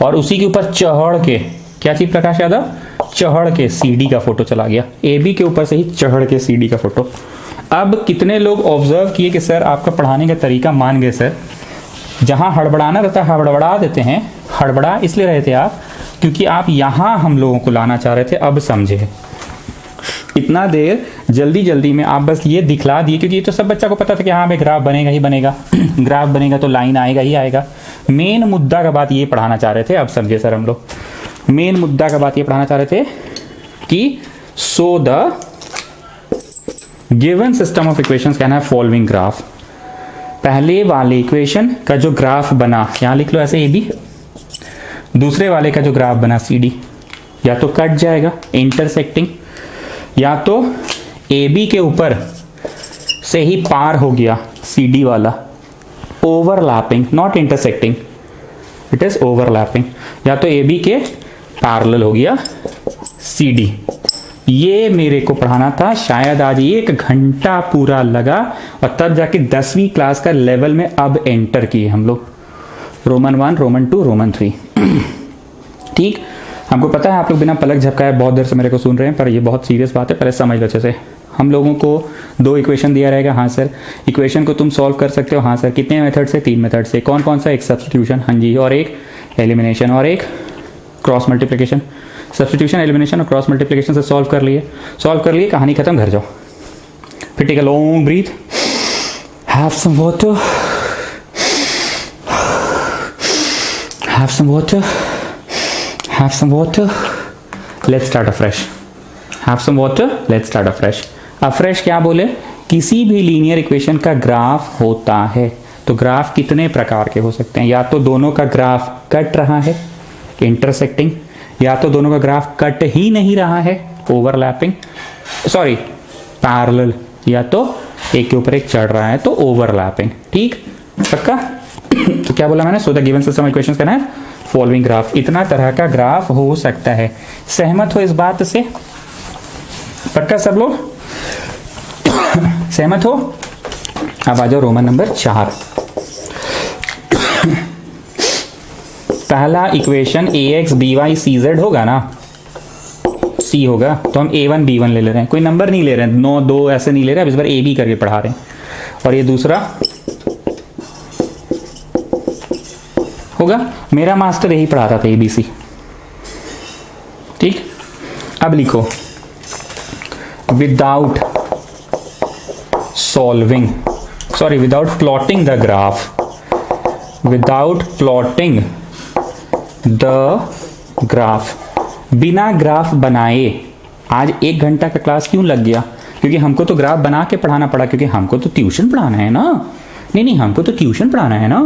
[SPEAKER 1] और उसी के ऊपर चढ़ के, क्या चीज प्रकाश यादव, चढ़ के सी डी का फोटो चला गया। ए बी के ऊपर से ही चढ़ के सी डी का फोटो। अब कितने लोग ऑब्जर्व किए कि सर आपका पढ़ाने का तरीका मान गए सर, जहां हड़बड़ाना रहता है हड़बड़ा देते हैं। हड़बड़ा इसलिए रहे थे आप क्योंकि आप यहां हम लोगों को लाना चाह रहे थे। अब समझे, इतना देर जल्दी जल्दी में आप बस ये दिखला दिए क्योंकि ये तो सब बच्चा को पता था कि हाँ भाई ग्राफ बनेगा ही बनेगा। ग्राफ बनेगा तो लाइन आएगा ही आएगा। मेन मुद्दा का बात ये पढ़ाना चाह रहे थे। अब समझे सर, हम लोग मेन मुद्दा का बात ये पढ़ाना चाह रहे थे कि so the given system of equations can have following graph. पहले वाले इक्वेशन का जो ग्राफ बना, यहां लिख लो ऐसे ए बी, दूसरे वाले का जो ग्राफ बना सी डी, या तो कट जाएगा इंटरसेक्टिंग, या तो ए बी के ऊपर से ही पार हो गया सी डी वाला, overlapping not intersecting, it is overlapping, या तो ए बी के पैरेलल हो गया सी डी। ये मेरे को पढ़ाना था, शायद आज 1 घंटा पूरा लगा और तब जाके 10वीं क्लास का लेवल में अब एंटर किए हम लोग। Roman 1, Roman 2, Roman 3। ठीक, हमको पता है आप लोग बिना पलक झपकाए बहुत देर से मेरे को सुन रहे हैं, पर ये बहुत सीरियस बात है, पहले समझ लो अच्छे से। हम लोगों को 2 इक्वेशन दिया रहेगा, हाँ सर। इक्वेशन को तुम सॉल्व कर सकते हो, हाँ सर। कितने मेथड से? 3 मेथड से। कौन कौन सा? एक सब्स्टिट्यूशन, हाँ जी, और एक एलिमिनेशन, और एक क्रॉस मल्टीप्लिकेशन। सब्स्टिट्यूशन, एलिमिनेशन और क्रॉस मल्टीप्लिकेशन से सॉल्व कर लिए, कहानी खत्म, घर जाओ। फिर take a long breath, have some water, have some water, have some water, let's start afresh, have some water, let's start afresh। afresh क्या बोले? किसी भी लीनियर इक्वेशन का ग्राफ होता है, तो ग्राफ कितने प्रकार के हो सकते हैं? या तो दोनों का ग्राफ कट रहा है, इंटरसेक्टिंग, या तो दोनों का ग्राफ कट ही नहीं रहा है, ओवरलैपिंग, सॉरी पैरेलल, या तो एक के ऊपर एक चढ़ रहा है, तो ओवरलैपिंग। ठीक, पक्का? तो क्या बोला मैंने? So the given system equations can have following graph. इतना तरह का ग्राफ हो सकता है। सहमत हो इस बात से? पक्का सब लोग सहमत हो? अब आ जाओ रोमन नंबर 4। पहला इक्वेशन ax by cz होगा ना, c होगा, तो हम a1 b1 ले रहे हैं, कोई नंबर नहीं ले रहे हैं, 9 2 ऐसे नहीं ले रहे हैं, इस बार a b करके पढ़ा रहे हैं। और ये दूसरा होगा, मेरा मास्टर यही पढ़ाता था, ABC। ठीक, अब लिखो without solving, sorry without plotting the graph, without plotting the graph, बिना ग्राफ बनाए। आज 1 घंटा का क्लास क्यों लग गया? क्योंकि हमको तो ग्राफ बना के पढ़ाना पड़ा, क्योंकि हमको तो ट्यूशन पढ़ाना है ना। नहीं, हमको तो ट्यूशन पढ़ाना है ना,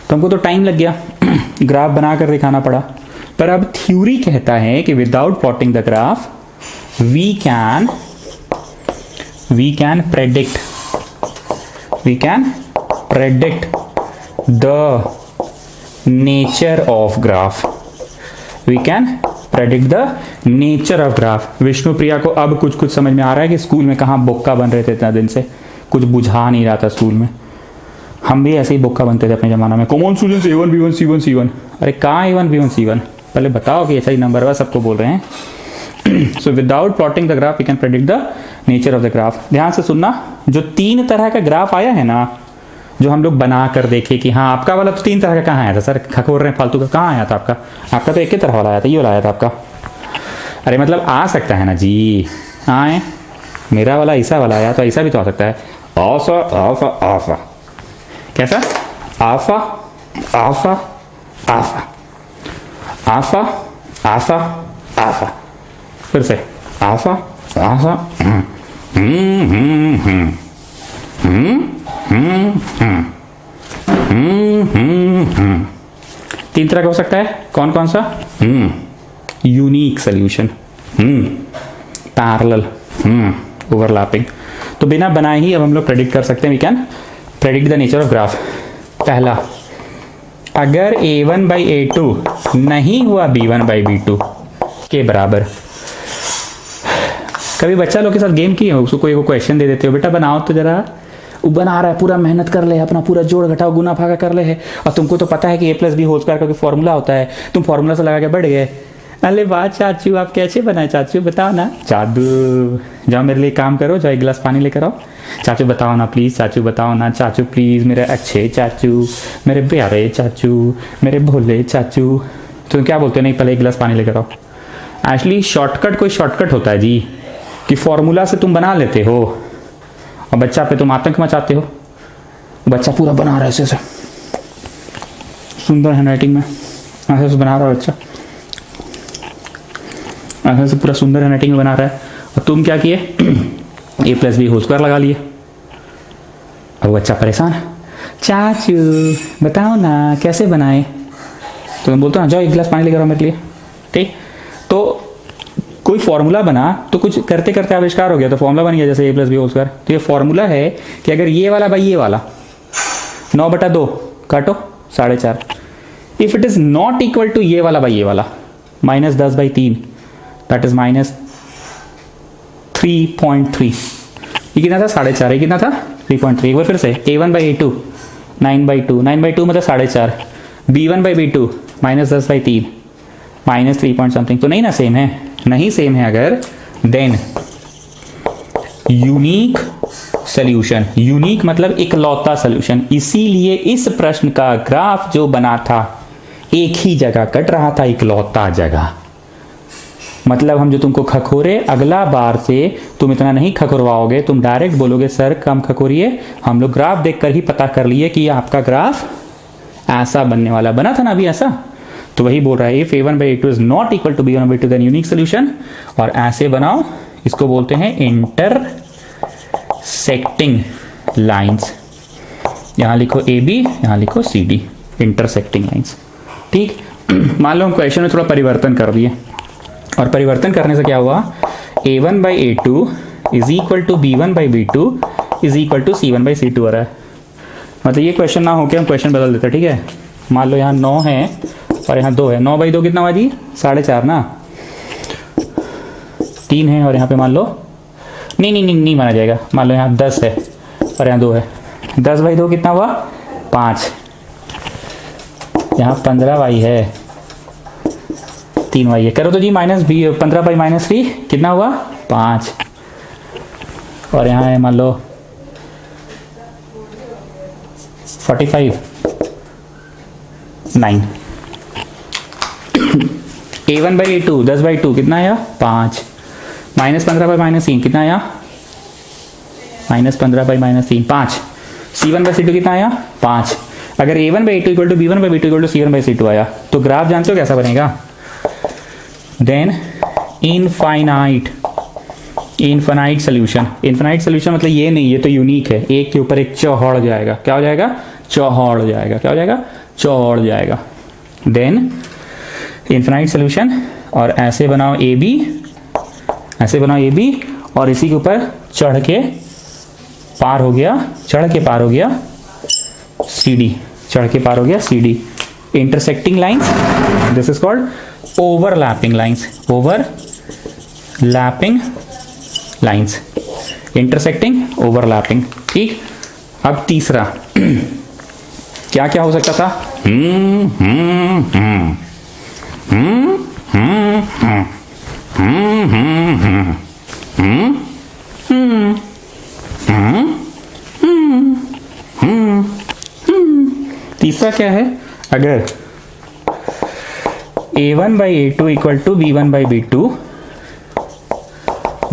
[SPEAKER 1] तो हमको तो टाइम लग गया, ग्राफ बनाकर दिखाना पड़ा। पर अब थ्योरी कहता है कि without plotting the graph we can predict the nature of graph, we can predict the nature of graph. Vishnu Priya को अब कुछ समझ में आ रहा है कि स्कूल में कहाँ बोक्का बन रहे थे इतना दिन से, कुछ बुझा नहीं रहा था स्कूल में। हम भी ऐसे ही बोक्का बनते थे अपने ज़माना में। Common students A1 B1 C1 C1, अरे कहाँ A1 B1 C1? पहले बताओ कि ऐसा ही नंबर हुआ, सबको बोल रहे हैं। So without plotting the graph we can predict the nature of the graph. ध्यान से सुनना, जो 3 तरह का ग्राफ आया है ना, जो हम लोग बना कर देखे कि हाँ आपका वाला तो 3 तरह का कहाँ आया था सर, खकोर रहे हैं फालतू का, कहाँ आया था आपका? आपका तो एक ही तरह वाला आया था, ये वाला आया था आपका। अरे मतलब आ सकता है ना जी, आए मेरा वाला ऐसा वाला आया तो ऐसा भी तो आ सकता है। आफा आफा आफा, कैसा? आफा आफा आफा आफा आफा आफा, फिर से आफा आफा, 3 तरह का हो सकता है। कौन कौन सा? Unique solution, parallel, overlapping. तो बिना बनाए ही अब हम लोग प्रेडिक्ट कर सकते हैं, we can predict the nature of graph. पहला, अगर A1 by A2 नहीं हुआ B1 by B2 के बराबर। कभी बच्चा लोग के साथ गेम किए हो, उसको कोई क्वेश्चन दे देते हो, बेटा बनाओ तो जरा, वो बना रहा है, पूरा मेहनत कर ले, अपना पूरा जोड़ घटाओ गुना भागा कर ले है, और तुमको तो पता है कि A+B² का कोई फॉर्मूला होता है, तुम फॉर्मूला से लगा के बढ़ गए। अरे वाह चाचू, आप कैसे बनाए चाचू, बताओ ना। जादू, जाओ मेरे लिए काम करो, जाओ 1 गिलास पानी लेकर आओ। चाचू बताओ ना प्लीज़, चाचू बताओ ना, चाचू प्लीज़, मेरे अच्छे चाचू, मेरे प्यारे चाचू, मेरे भोले चाचू। तो क्या बोलते हो? नहीं, पहले 1 गिलास पानी लेकर आओ। एक्चुअली शॉर्टकट कोई शॉर्टकट होता है जी, कि फॉर्मूला से तुम बना लेते हो और बच्चा पे तुम आतंक मचाते हो। बच्चा पूरा बना रहा है ऐसे, सुंदर हैंडराइटिंग में ऐसे से बना रहा है बच्चा, ऐसे से पूरा सुंदर हैंडराइटिंग में बना रहा है, और तुम क्या किए? A+B² लगा लिए। अब बच्चा परेशान, चाचू बताओ ना कैसे बनाए। तो मैं बोलता हूँ जाओ 1 गिलास पानी लेकर आओ मेरे लिए। ठीक, तो कोई फॉर्मूला बना तो कुछ करते करते आविष्कार हो गया, तो फॉर्मूला बन गया जैसे A+B²। तो ये फॉर्मूला है कि अगर ये वाला बाई ये वाला 9/2 काटो 4.5, if it is not equal to ये वाला बाई ये वाला -10/3, दैट इज -3.3। ये कितना था? 4.5। ये कितना था? 3.3। एक बार फिर से A1 by A2 9/2, 9/2 मतलब 4.5, b1/b2 -10/3 -3 पॉइंट समथिंग, तो नहीं ना सेम है, नहीं सेम है अगर, देन यूनिक सोल्यूशन, यूनिक मतलब इकलौता सोल्यूशन। इसीलिए इस प्रश्न का ग्राफ जो बना था एक ही जगह कट रहा था, इकलौता जगह। मतलब हम जो तुमको खखोरे, अगला बार से तुम इतना नहीं खखोरवाओगे, तुम डायरेक्ट बोलोगे सर कम खखोरिए, हम लोग ग्राफ देखकर ही पता कर लिए कि आपका ग्राफ ऐसा बनने वाला। बना था ना अभी ऐसा, तो वही बोल रहा है if a1/a2 is not equal to b1/b2 then unique solution. और ऐसे बनाओ, इसको बोलते हैं इंटरसेक्टिंग लाइंस। यहां लिखो AB, यहां लिखो CD, इंटरसेक्टिंग लाइंस। ठीक, मान लो हम क्वेश्चन में थोड़ा परिवर्तन कर दिए, और परिवर्तन करने से क्या हुआ, a1/a2 is equal to b1/b2 is equal to c1/c2 हो रहा है। मतलब ये क्वेश्चन ना होके हम क्वेश्चन बदल देते, ठीक है। मान लो यहाँ 9 है और यहाँ 2 है, 9/2 कितना हुआ जी, 4.5 ना, 3 है और यहाँ पे मान लो नहीं माना जाएगा, मान लो यहाँ 10 है और यहाँ 2 है, 10/2 कितना हुआ, 5, यहाँ 15y है, 3y है, करो तो जी -15/-3 कितना हुआ, 5, और यहाँ है मान लो 45, 9। a1/a2 10/2 कितना आया, 5, -15/-3 कितना आया, -15/-3 5, c1/c2 कितना आया, 5। अगर a1/a2 equal to b1/b2 equal to c1/c2 आया तो ग्राफ जानते हो कैसा बनेगा, then infinite solution. Infinite solution मतलब ये नहीं, ये तो यूनिक है, एक के ऊपर एक चौहड़ जाएगा। क्या हो जाएगा, चौहड़ जाएगा। क्या हो जाएगा, चौहड़ जाएगा। देन इनफाइनाइट सोल्यूशन, और ऐसे बनाओ AB, ऐसे बनाओ AB, और इसी के ऊपर चढ़ के पार हो गया, चढ़ के पार हो गया CD, चढ़ के पार हो गया CD। Intersecting lines, this is called overlapping lines, overlapping lines, intersecting, overlapping. ठीक, अब तीसरा क्या क्या हो सकता था, तीसरा क्या है, अगर a1/a2 equal to b1/b2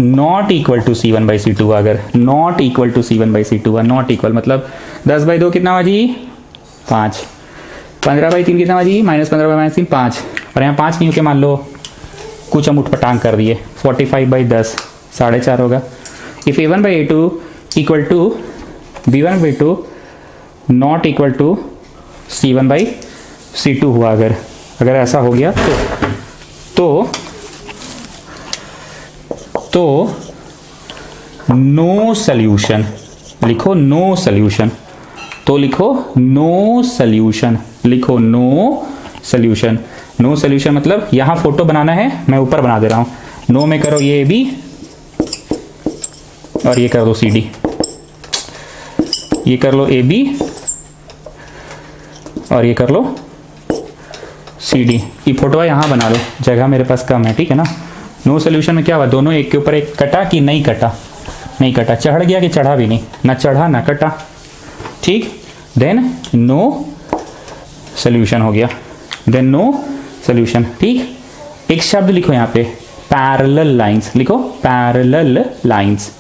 [SPEAKER 1] not equal to c1/c2, अगर not equal to c1/c2, not equal मतलब 10/2 कितना हुआ जी, 5, 15/3 कितना हुआ जी, -15/-3 5, और यहाँ 5 नहीं होके मान लो कुछ हम उठपटांग कर दिए, 45/10 4.5 होगा। If a1/a2 equal to b1/b2 not equal to c1/c2 हुआ, अगर ऐसा हो गया तो नो सॉल्यूशन, लिखो नो सॉल्यूशन, तो लिखो नो सॉल्यूशन, लिखो नो सॉल्यूशन। नो सॉल्यूशन मतलब यहां फोटो बनाना है, मैं ऊपर बना दे रहा हूं, नो में करो ये B और ये कर दो CD, ये कर लो AB और ये कर लो CD। ये फोटो यहां बना लो, जगह मेरे पास कम है, ठीक है ना। नो सॉल्यूशन में क्या हुआ, दोनों एक के ऊपर एक कटा कि नहीं कटा, नहीं कटा, चढ़ गया कि चढ़ा भी नहीं, ना चढ़ा ना कटा, ठीक। देन नो सॉल्यूशन हो गया, देन नो सॉल्यूशन, ठीक। एक शब्द लिखो यहाँ पे, पैरेलल लाइंस, लिखो पैरेलल लाइंस,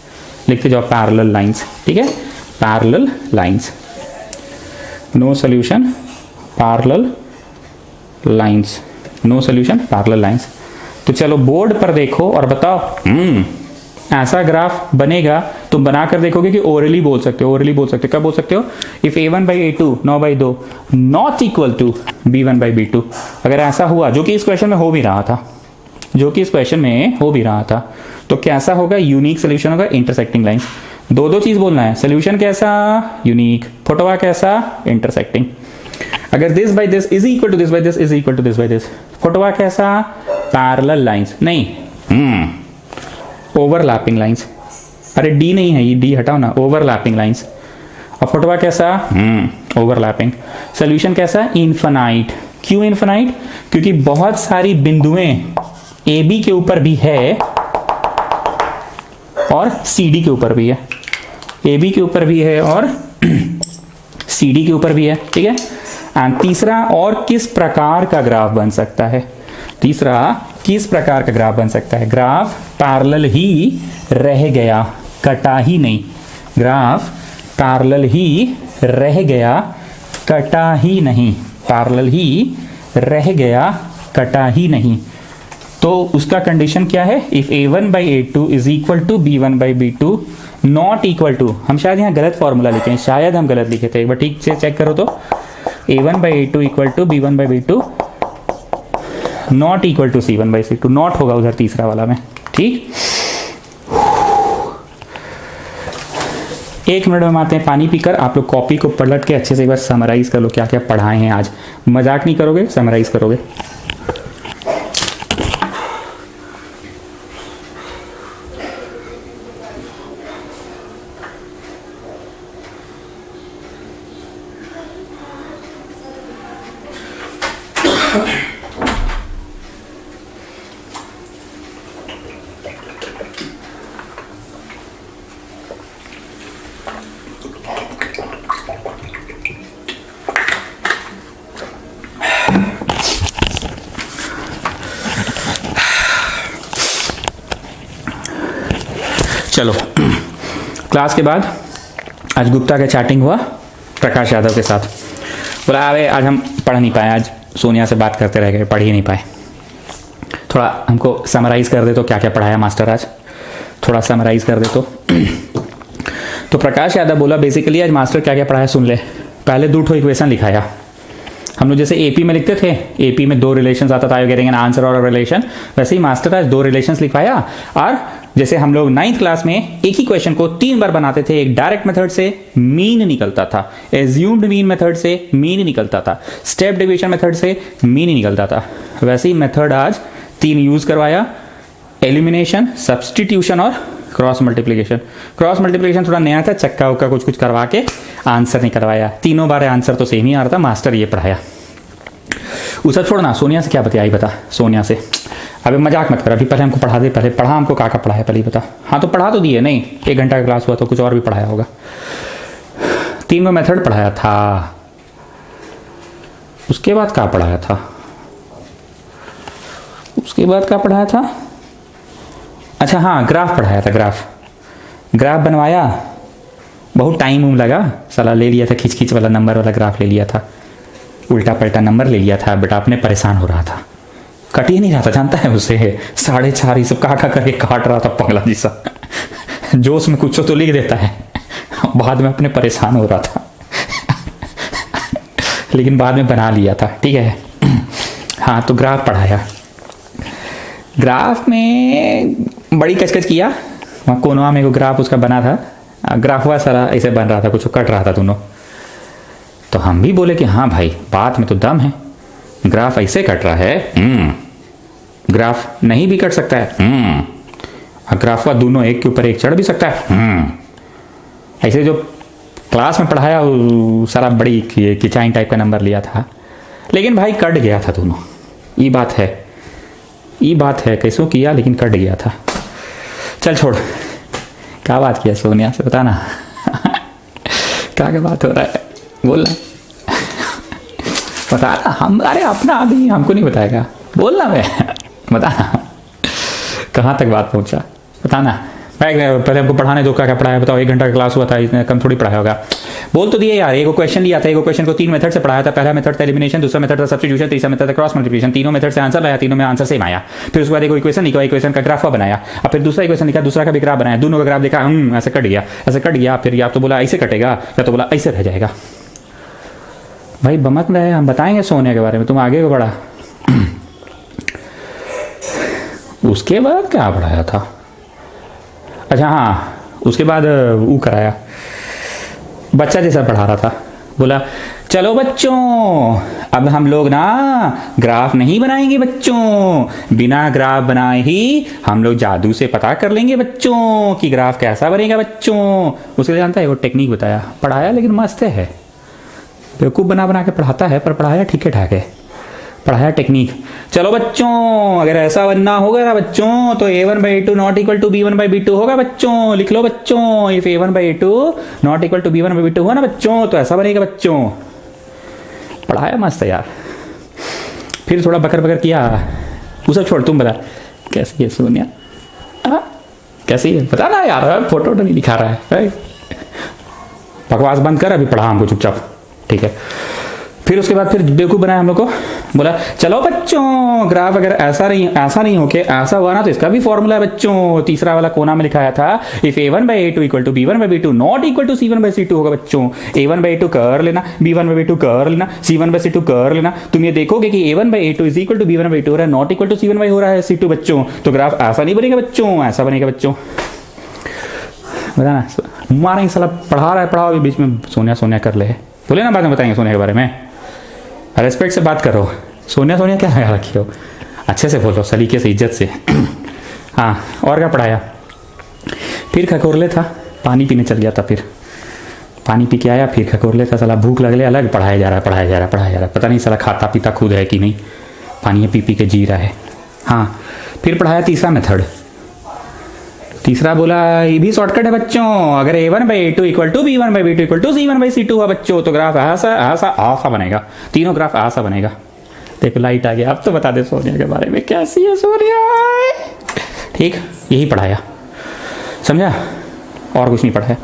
[SPEAKER 1] लिखते जाओ पैरेलल लाइंस, ठीक है, parallel lines, no solution parallel lines, no solution parallel lines. तो चलो बोर्ड पर देखो और बताओ, ऐसा ग्राफ बनेगा, तुम बनाकर देखोगे कि ओरली बोल सकते हो, ओरली बोल सकते हो, क्या बोल सकते हो, if a1/a2 9/2 not equal to b1/b2, अगर ऐसा हुआ, जो कि इस क्वेश्चन में हो भी रहा था, जो कि इस क्वेश्चन में हो भी रहा था, तो कैसा होगा, यूनिक सोल्यूशन होगा, इंटरसेक्टिंग लाइंस। दो चीज बोलना है, सोल्यूशन कैसा, यूनिक, फोटोवा कैसा, इंटरसेक्टिंग। अगर this by this is equal to this by this is equal to this by this, फोटोवा कैसा, पैरेलल लाइंस, नहीं ओवरलैपिंग लाइंस, अरे डी नहीं है ये, डी हटाओ ना, ओवरलैपिंग लाइंस। और फोटोवा कैसा, ओवरलैपिंग। सोल्यूशन कैसा है? इनफाइनाइट। क्यों इनफाइनाइट? क्योंकि बहुत सारी बिंदुएं ए बी के ऊपर भी है और सी डी के ऊपर भी है। ए बी के ऊपर भी है और सी डी के ऊपर भी है, ठीक है। एंड तीसरा, और किस प्रकार का ग्राफ बन सकता है? तीसरा, किस प्रकार का ग्राफ बन सकता है? ग्राफ पैरेलल ही रह गया, कटा ही नहीं। ग्राफ पैरेलल ही रह गया, कटा ही नहीं। पैरेलल ही रह गया, कटा ही नहीं। तो उसका कंडीशन क्या है? If a1 by a2 is equal to b1 by b2 not equal to, हम शायद यहाँ गलत फॉर्मूला लिखे हैं, शायद हम गलत लिखे थे, एक बार ठीक से चेक करो तो। a1 by a2 equal to b1 by b2 not equal to c1 by c2। नॉट होगा उधर तीसरा वाला में, ठीक। एक मिनट में आते हैं पानी पीकर। आप लोग कॉपी को पलट के अच्छे से एक बार समराइज कर लो क्या क्या पढ़ाए हैं आज। मजाक नहीं करोगे, समराइज करोगे। चलो, क्लास के बाद आज गुप्ता का चैटिंग हुआ प्रकाश यादव के साथ। बोला अरे आज हम पढ़ नहीं पाए, आज सोनिया से बात करते रह गए, पढ़ ही नहीं पाए। थोड़ा हमको समराइज कर दे तो क्या क्या पढ़ाया मास्टर आज, थोड़ा समराइज कर दे तो प्रकाश यादव बोला बेसिकली आज मास्टर क्या क्या पढ़ाया सुन ले। पहले 2 इक्वेशन लिखाया। हम लोग जैसे एपी में लिखते थे, एपी में 2 रिलेशंस आता था, यू गेटिंग एन आंसर और रिलेशन, वैसे ही मास्टर आज 2 रिलेशंस लिखवाया। और जैसे हम लोग 9th क्लास में एक ही क्वेश्चन को 3 बार बनाते थे, एक डायरेक्ट मेथड से मीन निकलता था, एज्यूम्ड मीन मेथड से मीन निकलता था, स्टेप डेविएशन मेथड से मीन निकलता था, वैसे ही मेथड आज 3 यूज करवाया। एलिमिनेशन, सब्सटीट्यूशन और क्रॉस मल्टीप्लिकेशन। क्रॉस मल्टीप्लिकेशन थोड़ा नया था, चक्का उक्का कुछ कुछ करवा के आंसर नहीं करवाया। तीनों बार आंसर तो सेम ही आ रहा था, मास्टर ये पढ़ाया। उसे छोड़ना, सोनिया से क्या बताया बता। सोनिया से अबे मजाक मत कर, अभी पहले हमको पढ़ा दे, पहले पढ़ा हमको का पढ़ाया पहले बता। हाँ तो पढ़ा तो दिए, नहीं 1 घंटा का क्लास हुआ तो कुछ और भी पढ़ाया होगा। 3 मेथड पढ़ाया था, उसके बाद क्या पढ़ाया था? उसके बाद क्या पढ़ाया था? अच्छा हाँ, ग्राफ पढ़ाया था। ग्राफ बनवाया, बहुत टाइम लगा, साला ले लिया था, खींच खींच वाला नंबर वाला ग्राफ ले लिया था, उल्टा पलटा नंबर ले लिया था। बेटा अपने परेशान हो रहा था, कट ही नहीं रहा था, जानता है उसे 4.5 ये सब काटा करके काट रहा था पगला जैसा। जोश में कुछ तो लिख देता है, बाद में अपने परेशान हो रहा था। लेकिन बाद में बना लिया था, ठीक है। हाँ तो ग्राफ पढ़ाया। ग्राफ में बड़ी कचकच किया, वहाँ कोनवा में को ग्राफ उसका बना था, ग्राफ हुआ सारा ऐसे बन रहा था, कुछ कट रहा था दोनों। तो हम भी बोले कि हाँ भाई बात में तो दम है, ग्राफ ऐसे कट रहा है, ग्राफ नहीं भी कट सकता है, ग्राफ हुआ दोनों एक के ऊपर एक चढ़ भी सकता है। ऐसे जो क्लास में पढ़ाया सारा बड़ी किचाइन टाइप का नंबर लिया था, लेकिन भाई कट गया था दोनों। ये बात है कैसो किया, लेकिन कट गया था। चल छोड़, क्या बात किया सोनिया से बताना। क्या बात हो रहा है बोलना, बताना। हम अरे अपना आदमी, हमको नहीं बताएगा, बोलना मैं, बताना कहाँ तक बात पहुँचा, बताना। पहले हमको पढ़ाने दो, क्या पढ़ाया बताओ। 1 घंटा का क्लास हुआ था, इतने कम थोड़ी पढ़ाया होगा। बोल तो दिए यार, एक क्वेश्चन लिया था, एक क्वेश्चन को 3 मेथड से पढ़ाया था। पहला मेथड था एलिमिनेशन, दूसरा मेथड था सब्स्टिट्यूशन, तीसरा मेथड था क्रॉस मल्टीप्लिकेशन। तीनों मेथड से आंसर लाया, तीनों में आंसर सेम आया। फिर उसके बाद एक इक्वेशन लिखा, इक्वेशन का ग्राफ बनाया, और फिर दूसरा इक्वेशन लिखा, दूसरा का भी ग्राफ बनाया। दोनों का ग्राफ देखा, ऐसे कट गया, ऐसे कट गया। फिर या तो बोला ऐसे कटेगा, या तो बोला ऐसे रह जाएगा। भाई बमक रहे, हम बताएंगे सोनिया के बारे में, तुम आगे को बढ़ा। उसके बाद क्या पढ़ाया था? अच्छा हाँ, उसके बाद वो कराया, बच्चा जैसा पढ़ा रहा था। बोला चलो बच्चों, अब हम लोग ना ग्राफ नहीं बनाएंगे बच्चों, बिना ग्राफ बनाए ही हम लोग जादू से पता कर लेंगे बच्चों कि ग्राफ कैसा बनेगा बच्चों। उसके लिए जानता है वो टेक्निक बताया, पढ़ाया, लेकिन मस्त है, बेवकूफ़ बना बना के पढ़ाता है, पर पढ़ाया ठीक है ठाक है, पढ़ाया टेक्निक। चलो बच्चों, अगर ऐसा बनना होगा ना बच्चों, तो a1/a2 not equal to b1/b2 होगा बच्चों। लिख लो बच्चों, if a1/a2 not equal to b1/b2 हुआ ना बच्चों, तो ऐसा बनेगा बच्चों। पढ़ाया मस्त है यार। फिर थोड़ा बकर बकर किया, वो सब छोड़, तुम बता कैसी है सोनिया? कैसी है बता ना यार, फोटो तो नहीं दिखा रहा है। बकवास बंद कर, अभी पढ़ा हमको चुपचाप, ठीक है। फिर उसके बाद फिर बेवकूफ़ बनाया हम लोग को, बोला चलो बच्चों ग्राफ अगर ऐसा नहीं हो के ऐसा हुआ ना, तो इसका भी फॉर्मूला है बच्चों। तीसरा वाला कोना में लिखाया था, if a1/a2 equal to b1/b2 not equal to c1/c2 होगा बच्चों। a1/a2 कर लेना, b1/b2 कर लेना, c1/c2 कर लेना। तुम ये देखोगे कि a1/a2 is equal to b1/b2 हो रहा है, नॉट इक्वल टू c1/c2 हो रहा है c2 बच्चों। तो ग्राफ ऐसा नहीं बनेगा बच्चों, ऐसा बनेगा बच्चों। बताना मारेंगे साला, पढ़ा रहा है, पढ़ाओ बीच में सोनिया सोनिया कर ले, बोले ना बाद में बताएंगे सोनिया के बारे में। रेस्पेक्ट से बात करो, सोनिया सोनिया क्या है रखी हो, अच्छे से बोलो, सलीके से, इज्जत से। हाँ, और क्या पढ़ाया? फिर खकोरले था, पानी पीने चल गया था, फिर पानी पी के आया, फिर खकोरले था, साला भूख लगले अलग, पढ़ाया जा रहा है, पता नहीं साला खाता पीता खुद है कि नहीं, पानी पी पी के जी रहा है। हाँ, फिर पढ़ाया तीसरा मेथड। तीसरा बोला ये भी शॉर्टकट है बच्चों, अगर a1/a2 equal to b1/b2 equal to c1/c2 हुआ बच्चों, तो ग्राफ ऐसा बनेगा, तीनों ग्राफ ऐसा बनेगा। देखो लाइट आ गया। अब तो बता दे सोनिया के बारे में, कैसी है सोनिया? ठीक, यही पढ़ाया, समझा? और कुछ नहीं पढ़ाया।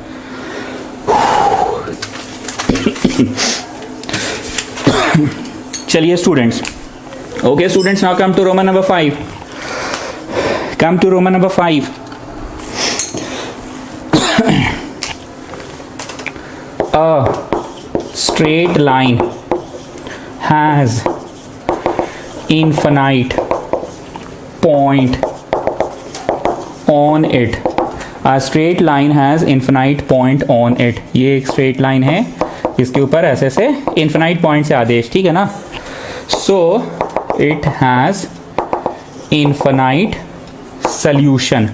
[SPEAKER 1] चलिए students, okay students, now come to Roman number 5। Come to Roman number 5। A straight line has infinite point on it. A straight line has infinite point on it. ये एक straight line है, इसके ऊपर ऐसे से infinite point से आदेश, ठीक है ना? So it has infinite solution.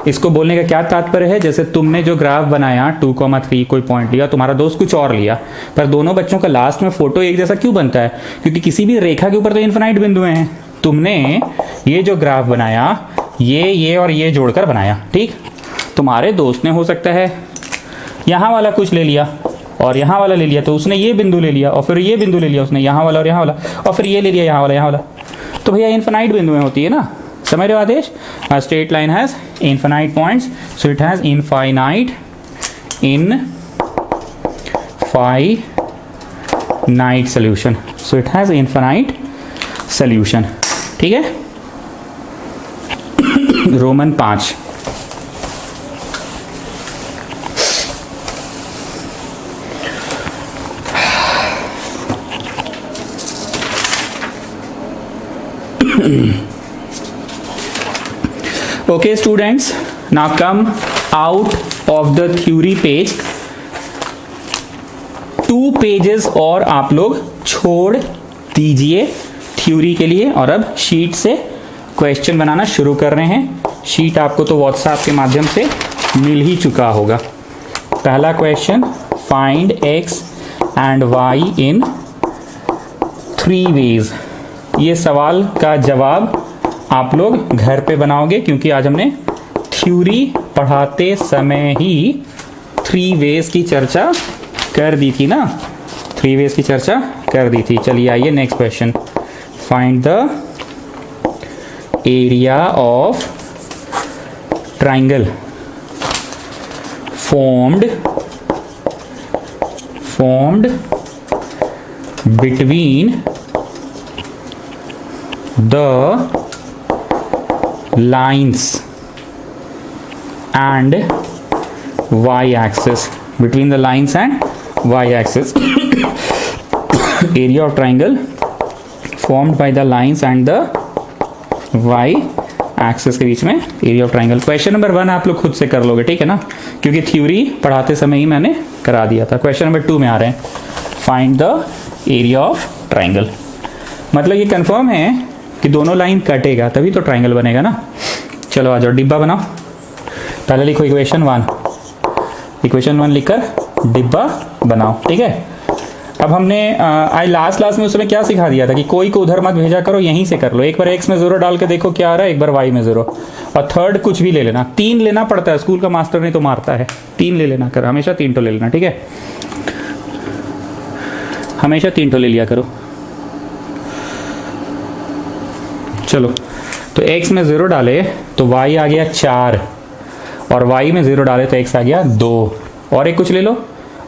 [SPEAKER 1] इसको बोलने का क्या तात्पर्य है? जैसे तुमने जो ग्राफ बनाया 2,3 कोई पॉइंट लिया, तुम्हारा दोस्त कुछ और लिया, पर दोनों बच्चों का लास्ट में फोटो एक जैसा क्यों बनता है? क्योंकि किसी भी रेखा के ऊपर तो इनफिनाइट बिंदु हैं। तुमने ये जो ग्राफ बनाया, ये और ये जोड़कर बनाया, ठीक। तुम्हारे दोस्त ने हो सकता है यहाँ वाला कुछ ले लिया और यहाँ वाला ले लिया, तो उसने ये बिंदु ले लिया और फिर ये बिंदु ले लिया उसने, यहाँ वाला और यहाँ वाला, और फिर ये ले लिया यहाँ वाला। तो भैया इनफिनाइट बिंदुएं होती है ना, समझ रहे हो आदेश? A straight line has infinite points, so it has infinite solution. So it has infinite solution. ठीक है? Roman 5। Okay students, now come out of the theory page। 2 pages और आप लोग छोड़ दीजिए थ्योरी के लिए, और अब शीट से क्वेश्चन बनाना शुरू कर रहे हैं। शीट आपको तो व्हाट्सएप के माध्यम से मिल ही चुका होगा। पहला question, find x and y in 3 ways। ये सवाल का जवाब आप लोग घर पे बनाओगे, क्योंकि आज हमने थ्योरी पढ़ाते समय ही 3 वेज की चर्चा कर दी थी ना, 3 वेज की चर्चा कर दी थी। चलिए आइए next question, find the area of triangle formed between the lines and y-axis, between the lines and y-axis area of triangle formed by the lines and the y-axis के बीच में area of triangle. Question number 1 आप लोग खुद से कर लोगे, ठीक है ना, क्योंकि थ्योरी पढ़ाते समय ही मैंने करा दिया था। क्वेश्चन नंबर 2 में आ रहे हैं, find the area of triangle. मतलब ये कंफर्म है कि दोनों लाइन कटेगा तभी तो ट्राइंगल बनेगा ना। चलो आ जाओ, डिब्बा बनाओ। पहले लिखो इक्वेशन 1 लिखकर डिब्बा बनाओ, ठीक है। अब हमने आज लास्ट क्लास में उस समय क्या सिखा दिया था कि कोई को उधर मत भेजा करो, यहीं से कर लो। एक बार एक्स में 0 डाल के देखो क्या आ रहा है, एक बार वाई में 0, और थर्ड कुछ भी ले लेना। 3 लेना पड़ता है, स्कूल का मास्टर नहीं तो मारता है। 3 ले लेना कर, हमेशा 3 तो ले लेना, ठीक है, हमेशा 3 तो ले लिया करो। चलो, तो x में 0 डाले तो y आ गया 4, और y में 0 डाले तो x आ गया 2, और एक कुछ ले लो,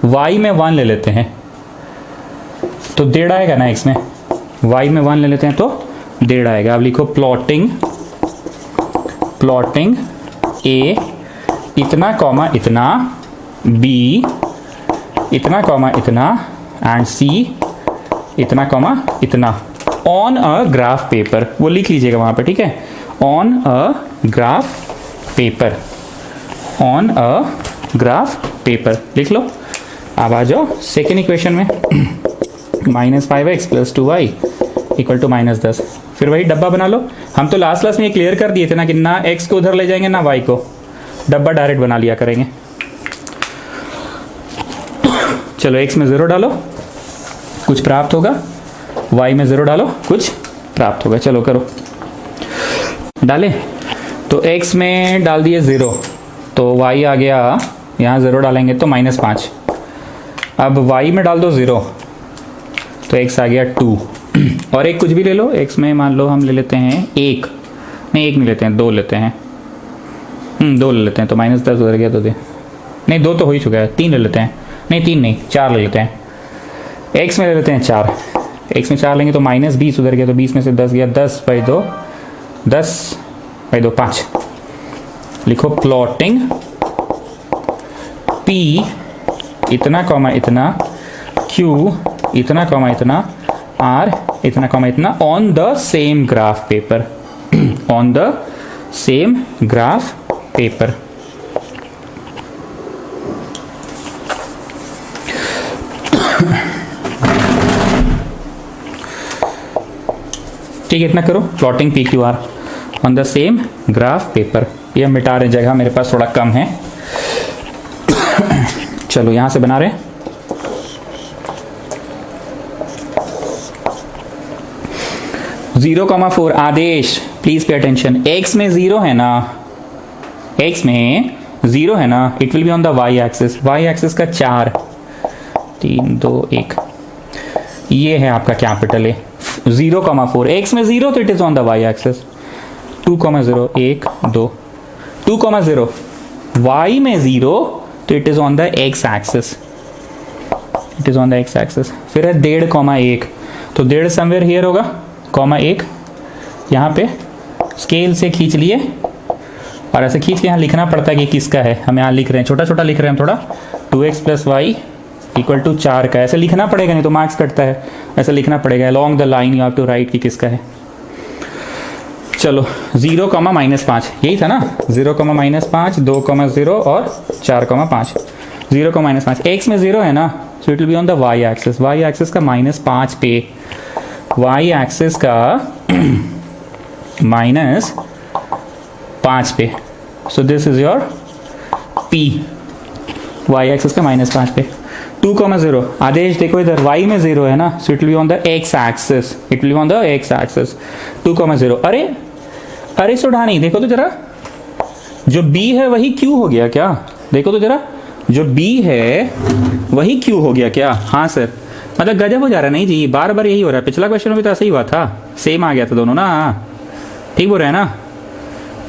[SPEAKER 1] y में 1 ले लेते हैं तो 1.5 आएगा ना x में, y में 1 ले लेते हैं तो 1.5 आएगा। अब लिखो प्लॉटिंग a इतना कॉमा इतना, b इतना कॉमा इतना, एंड c इतना कॉमा इतना ऑन अ ग्राफ पेपर। वो लिख लीजिएगा वहां पे, ठीक है, on a graph paper, on a graph paper लिख लो। अब आ जाओ सेकेंड इक्वेशन में, -5x + 2y = -10। फिर वही डब्बा बना लो। हम तो लास्ट क्लास में ये क्लियर कर दिए थे ना कि ना x को उधर ले जाएंगे ना y को, डब्बा डायरेक्ट बना लिया करेंगे। चलो, x में 0 डालो कुछ प्राप्त होगा, y में 0 डालो कुछ प्राप्त होगा। चलो करो, डाले तो x में डाल दिए 0 तो y आ गया, यहाँ 0 डालेंगे तो -5। अब y में डाल दो 0 तो x आ गया 2, और एक कुछ भी ले लो। x में मान लो हम ले लेते हैं 1, नहीं 1 नहीं लेते हैं, 2 लेते हैं, 2 ले लेते हैं तो -10 उधर गया तो दे, नहीं 2 तो हो ही चुका है, 3 ले लेते हैं, नहीं 3 नहीं 4 ले लेते हैं। x में ले लेते हैं 4, x में 4 लेंगे तो -20 उधर गया तो 20 में से 10 गया, 10/2 10/2 5। लिखो प्लॉटिंग p इतना कॉमा इतना, q इतना कॉमा इतना, r इतना कॉमा इतना on the same graph paper, on the same graph paper. ठीक है, इतना करो, plotting P Q R on the same graph paper. ये मिटा रहे, जगह मेरे पास थोड़ा कम है। चलो यहां से बना रहे, (0,4) आदेश, प्लीज पे अटेंशन। x में 0 है ना, x में 0 है ना, it will be on the y axis, y axis का 4 3 2 1, ये है आपका कैपिटल ए। 0,4, x में 0 तो it is on the y axis. 2,0 1 2, 2,0 y में 0 तो it is on the x axis, it is on the x axis. फिर है 1.5, तो 1.5 समवेयर हियर होगा, (1) यहाँ पे स्केल से खींच लिए, और ऐसे खींच के यहाँ लिखना पड़ता है कि किसका है। हम यहाँ लिख रहे हैं, छोटा छोटा लिख रहे हैं थोड़ा, 2x + y = 4 का, ऐसे लिखना पड़ेगा, नहीं तो मार्क्स कटता है। ऐसे लिखना पड़ेगा, along the line you have to write कि किसका है। चलो 0,-5 यही था ना, 0,-5 2,0 और 4,5, 0,-5। x में 0 है ना, so it will be on the y axis, y axis का -5 पे, y एक्सिस का -5 पे। So this is your p, y axis का -5 पे। 2,0 आदेश देखो इधर, y में 0 है ना, so it will be on the x axis, it will be on the x axis. 2,0 अरे सुढ़ानी देखो तो जरा, जो b है वही q हो गया क्या? देखो तो जरा, जो b है वही q हो गया क्या? हाँ सर, मतलब गजब हो जा रहा है। नहीं जी, बार बार यही हो रहा है, पिछला क्वेश्चन में भी तो ऐसा ही हुआ था, सेम आ गया था दोनों ना, ठीक बोल रहे हैं ना,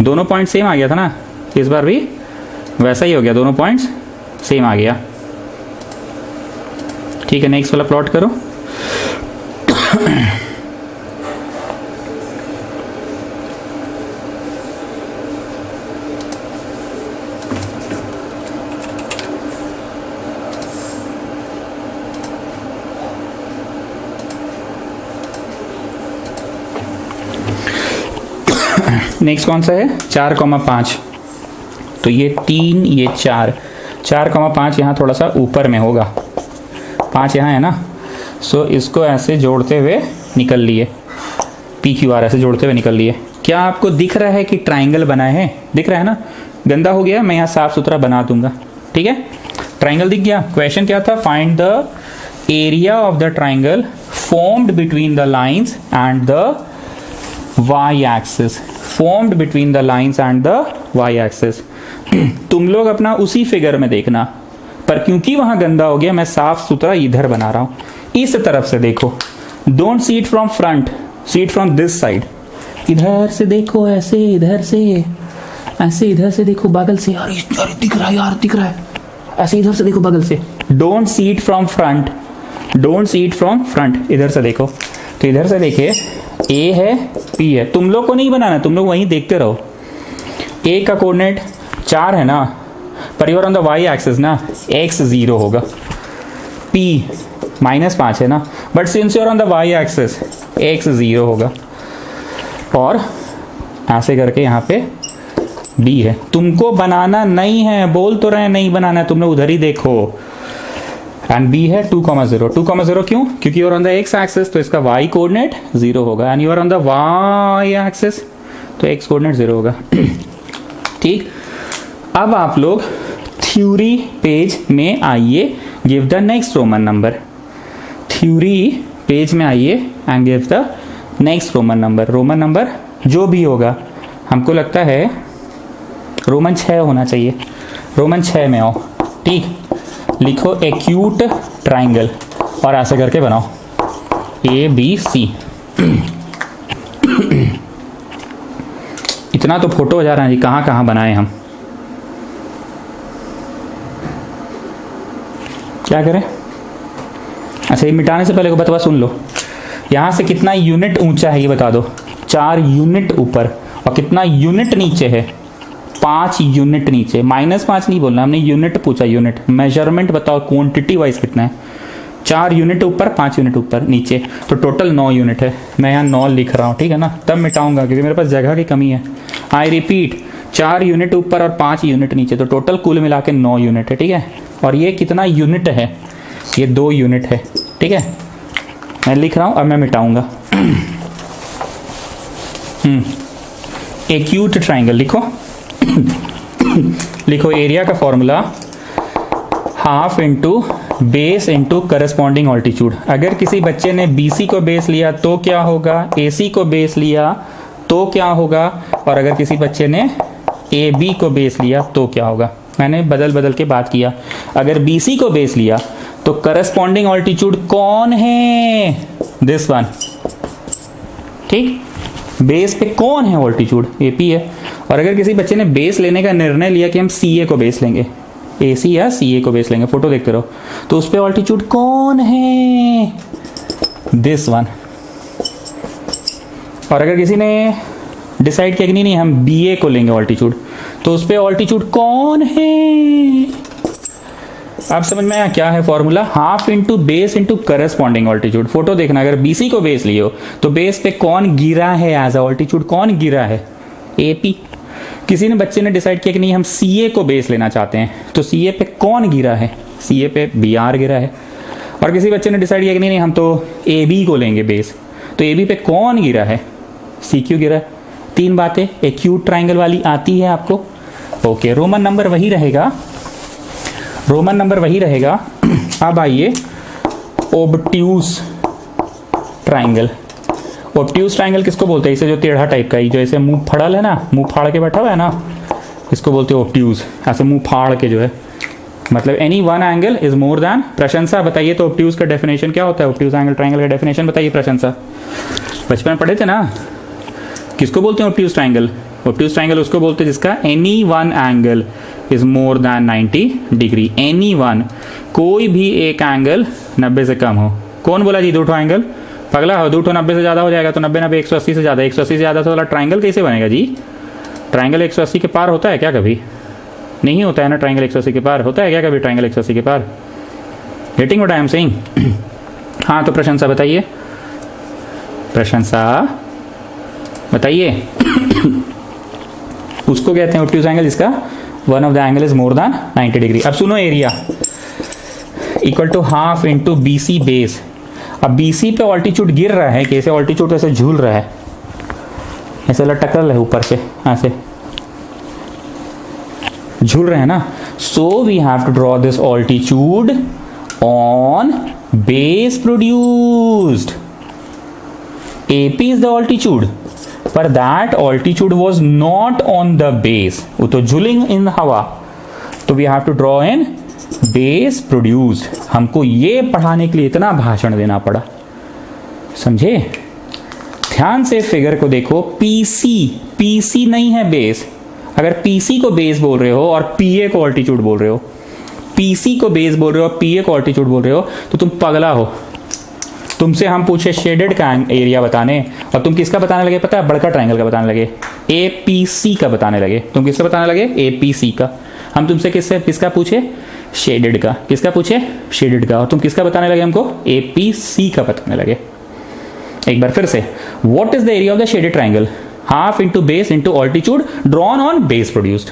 [SPEAKER 1] दोनों पॉइंट सेम आ गया था ना, इस बार भी वैसा ही हो गया, दोनों पॉइंट्स सेम आ गया। ठीक है, नेक्स्ट वाला प्लॉट करो। नेक्स्ट कौन सा है? 4,5। तो ये 3 ये 4, 4,5 यहाँ थोड़ा सा ऊपर में होगा, 5 यहाँ है ना, सो इसको ऐसे जोड़ते हुए निकल लिए, PQR ऐसे जोड़ते हुए निकल लिए। क्या आपको दिख रहा है कि ट्राइंगल बना है? दिख रहा है ना, गंदा हो गया, मैं यहाँ साफ सुथरा बना दूंगा। ठीक है, ट्राइंगल दिख गया। क्वेश्चन क्या था? Find the area of the triangle formed between the lines and the y axis, formed between the lines and the y axis. तुम लोग अपना उसी फिगर में देखना, पर क्योंकि वहां गंदा हो गया मैं साफ सुथरा इधर बना रहा हूं। इस तरफ से देखो, don't see it from front, see it from this side. इधर से देखो, ऐसे इधर से, ऐसे इधर से देखो बगल से, यार दिख रहा है, यार दिख रहा है, ऐसे इधर से देखो बगल से। Don't see it from front, don't see it from front, इधर से देखो। तो इधर से देखे, ए है, पी है, तुम लोग को नहीं बनाना, तुम लोग वहीं देखते रहो। ए का कोऑर्डिनेट 4 है ना, पर you are on the y axis ना, एक्स 0 होगा। पी -5 है ना, but since you are on the y axis x 0 होगा। और ऐसे करके यहाँ पे बी है। तुमको बनाना नहीं है, बोल तो रहे नहीं बनाना है, तुम लोग उधर ही देखो। एंड बी है 2,0, 2,0 क्यों? क्योंकि you are on the x axis, तो इसका वाई कोऑर्डिनेट 0 होगा। And you are on the y axis, तो एक्स कोऑर्डिनेट 0 होगा। ठीक, अब आप लोग थ्योरी पेज में आइए, give the next Roman number. Theory page में आइए and give the next Roman number. Roman number जो भी होगा, हमको लगता है रोमन 6 होना चाहिए। रोमन 6 में आओ। ठीक, लिखो एक्यूट ट्राइंगल और ऐसे करके बनाओ ABC। इतना तो फोटो हो जा रहा है जी, कहाँ कहाँ बनाए हम, क्या करें? अच्छा, ये मिटाने से पहले को बतवा सुन लो। यहाँ से कितना यूनिट ऊंचा है ये बता दो। 4 यूनिट ऊपर, और कितना यूनिट नीचे है? 5 यूनिट नीचे। -5 नहीं बोलना, हमने यूनिट पूछा, यूनिट मेजरमेंट बताओ, क्वांटिटी वाइज कितना है। 4 यूनिट ऊपर, 5 यूनिट ऊपर नीचे, तो टोटल 9 यूनिट है। मैं यहाँ 9 लिख रहा हूँ, ठीक है ना, तब मिटाऊंगा क्योंकि मेरे पास जगह की कमी है। आई रिपीट, 4 यूनिट ऊपर और 5 यूनिट नीचे, तो टोटल कुल मिला के 9 यूनिट है। ठीक है, और ये कितना यूनिट है? ये 2 यूनिट है। ठीक है, मैं लिख रहा हूँ, अब मैं मिटाऊंगा। एक्यूट ट्राइंगल लिखो। लिखो, एरिया का formula half into base into corresponding altitude. अगर किसी बच्चे ने BC को बेस लिया तो क्या होगा, AC को बेस लिया तो क्या होगा, और अगर किसी बच्चे ने AB को बेस लिया तो क्या होगा। मैंने बदल बदल के बात किया। अगर BC को बेस लिया तो करस्पॉन्डिंग ऑल्टीट्यूड कौन है? This one. ठीक, बेस पे कौन है ऑल्टीट्यूड? AP है। और अगर किसी बच्चे ने बेस लेने का निर्णय लिया कि हम CA को बेस लेंगे, AC या CA को बेस लेंगे, फोटो देखते रहो, तो उस पे ऑल्टीट्यूड कौन है? This one. और अगर किसी ने डिसाइड किया कि नहीं हम BA को लेंगे ऑल्टीट्यूड, तो उस पे ऑल्टीट्यूड कौन है? अब समझ में आया क्या है formula? Half into base into corresponding altitude. Photo देखना, अगर BC को बेस लियो तो बेस पे कौन गिरा है एज अ ऑल्टीट्यूड, कौन गिरा है? AP। किसी ने बच्चे ने डिसाइड किया कि नहीं हम CA को बेस लेना चाहते हैं, तो CA पे कौन गिरा है? CA पे BR गिरा है। और किसी बच्चे ने डिसाइड किया कि नहीं हम तो AB को लेंगे बेस, तो AB पे कौन गिरा है? CQ गिरा है। 3 बातें एक्यूट ट्राइंगल वाली आती है आपको। ओके, रोमन नंबर वही रहेगा, रोमन नंबर वही रहेगा। अब आइए ओब्ट्यूज ट्राइंगल। ओब्ट्यूज ट्राइंगल किसको बोलते हैं? इसे जो टेढ़ा टाइप का, जो ऐसे मुंह फड़ल है ना, मुंह फाड़ के बैठा हुआ है ना, इसको बोलते हैं ओब्ट्यूज। ऐसे मुंह फाड़ के जो है, मतलब any one angle is more then. प्रशंसा बताइए तो ओब्ट्यूज का डेफिनेशन क्या होता है? ओब्ट्यूज एंगल ट्राइंगल का डेफिनेशन बताइए प्रशंसा। बचपन में पढ़े थे ना। किसको बोलते हैं ओब्ट्यूज ट्राइंगल? ओब्ट्यूज ट्राइंगल उसको बोलते हैं जिसका any one angle is more than 90 degree. Any one, कोई भी एक एंगल 90 से कम हो। कौन बोला जी 2 एंगल? पगला हो, 2 90 से ज्यादा हो जाएगा तो 90 90 180 से ज्यादा, 180 से ज्यादा तो वाला ट्राइंगल कैसे बनेगा जी? ट्राइंगल 180 के पार होता है क्या कभी? नहीं होता है ना। ट्राइंगल 180 के पार होता है क्या कभी? ट्राइंगल 180 के पार। Getting what I am saying? हाँ, तो प्रशंसा बताइए, प्रशंसा बताइए। उसको कहते हैं ऑब्ट्यूज एंगल जिसका one of the angle is more than 90 degree. अब सुनो, area equal to half into BC base. अब BC पे ऑल्टीट्यूड गिर रहा है, कैसे ऑल्टीट्यूड ऐसे झूल रहा है, ऐसे लटक रहा है ऊपर से, ऐसे झूल रहे हैं ना। So we have to draw this altitude on base produced. AP is the altitude, but that altitude was not on the base. वो तो झूलिंग in हवा, तो we have to draw in base produced. हमको ये पढ़ाने के लिए इतना भाषण देना पड़ा, समझे? ध्यान से फिगर को देखो, पीसी नहीं है बेस। अगर पीसी को बेस बोल रहे हो और पीए को ऑल्टीट्यूड बोल रहे हो, पीसी को बेस बोल रहे हो और पीए को ऑल्टीट्यूड बोल रहे हो, तो तुम पगला हो। तुमसे हम पूछे शेडेड का एरिया बताने, और तुम किसका बताने लगे पता है? बड़का ट्रायंगल का बताने लगे, एपीसी का बताने लगे। तुम किसका बताने लगे? एपीसी का। हम तुमसे किसका पूछे? शेडेड का। किसका पूछे? शेडेड का। और तुम किसका बताने लगे हमको? एपीसी का बताने लगे। एक बार फिर से, what is the area of the shaded triangle? Half into base into altitude drawn on base produced.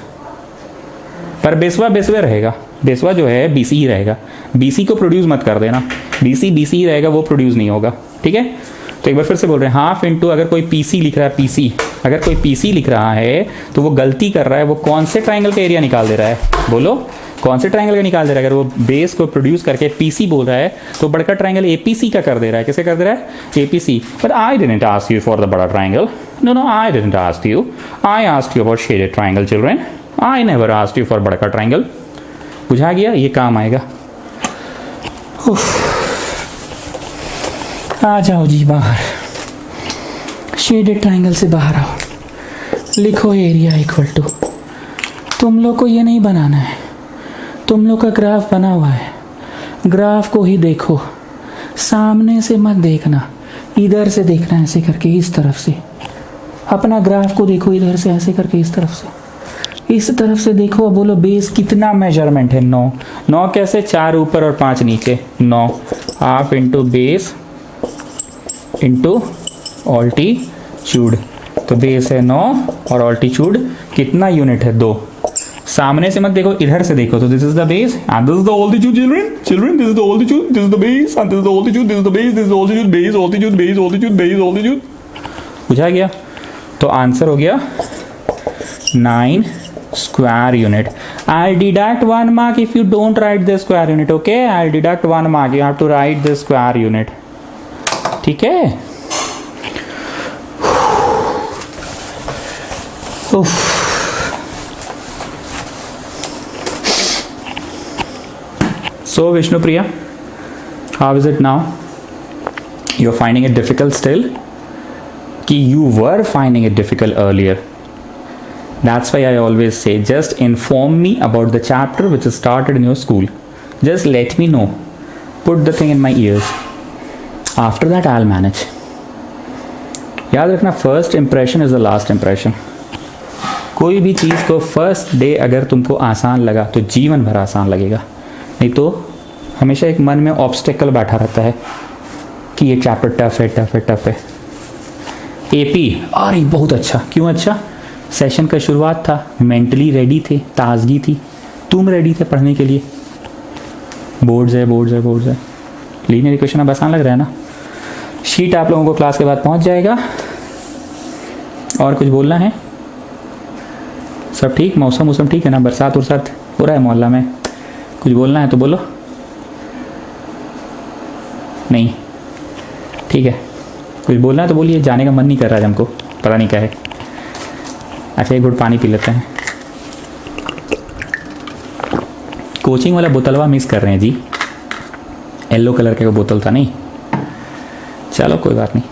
[SPEAKER 1] पर बेसवा रहेगा, बेसवा जो है बीसी ही रहेगा। बीसी को प्रोड्यूस मत कर देना, बीसी ही रहेगा, वो प्रोड्यूस नहीं होगा, ठीक है? तो एक बार फिर से बोल रहे हैं, हाफ इंटू, अगर कोई पीसी लिख रहा है, पीसी अगर कोई पीसी लिख रहा है तो वो गलती कर रहा है। वो कौन से ट्राइंगल का एरिया निकाल दे रहा है? बोलो, कौन से ट्राइंगल का निकाल दे रहा है? अगर वो बेस को प्रोड्यूस करके पीसी बोल रहा है तो बड़का ट्राइंगल एपीसी का कर दे रहा है। किसे कर दे रहा है? APC. But I didn't ask you for the बड़ा triangle. No, I didn't ask you, I asked you about shaded triangle children. I never asked you for बड़का ट्राइंगल। बुझा गया? ये काम आएगा। आ जाओ जी बाहर, शेडेड ट्राइंगल से बाहर आओ, लिखो एरिया इक्वल टू, तुम लोग को ये नहीं बनाना है, तुम लोग का ग्राफ बना हुआ है, ग्राफ को ही देखो, सामने से मत देखना, इधर से देखना, ऐसे करके इस तरफ से। अपना ग्राफ को देखो, इधर से ऐसे करके इस तरफ से, इस तरफ से देखो। बोलो बेस कितना मेजरमेंट है? 9। 9 कैसे? 4 ऊपर और 5 नीचे। 9 half into base into altitude. तो बेस है 9 और ऑल्टीट्यूड कितना यूनिट है? 2। सामने से मत देखो, इधर से देखो। तो this is the base and this is the altitude children, this is the altitude, this is the base and this is the altitude, this is the base, this is altitude, base altitude, base altitude, base altitude. बुझा गया? तो answer हो गया 9 square unit. I'll deduct 1 mark if you don't write the square unit. Okay, I'll deduct 1 mark. You have to write the square unit. ठीक है? So Vishnupriya, how is it now? You're finding it difficult still? कि you were finding it difficult earlier. That's why I always say, just inform me about the chapter which is started in your school. Just let me know. Put the thing in my ears. After that, I'll manage. याद रखना, first impression is the last impression. कोई भी चीज़ को first day अगर तुमको आसान लगा तो जीवन भर आसान लगेगा, नहीं तो हमेशा एक मन में ऑब्स्टेकल बैठा रहता है कि ये चैप्टर टफ है, टफ है, टफ है। एपी, अरे बहुत अच्छा। क्यों अच्छा? सेशन का शुरुआत था, मेंटली रेडी थे, ताजगी थी, तुम रेडी थे पढ़ने के लिए। बोर्ड्स है, बोर्ड्स है, बोर्ड्स है। लीनियर इक्वेशन अब आसान लग रहा है ना? शीट आप लोगों को क्लास के बाद पहुंच जाएगा। और कुछ बोलना है? सब ठीक? मौसम ठीक है ना? बरसात उरसात हो रहा है मोहल्ला में? कुछ बोलना है तो बोलो। नहीं? ठीक है, कुछ बोलना है तो बोलिए। जाने का मन नहीं कर रहा है हमको, पता नहीं क्या है। अच्छा, एक घुट पानी पी लेते हैं। कोचिंग वाला बोतलवा मिस कर रहे हैं जी, येलो कलर का बोतल था नहीं। चलो कोई बात नहीं।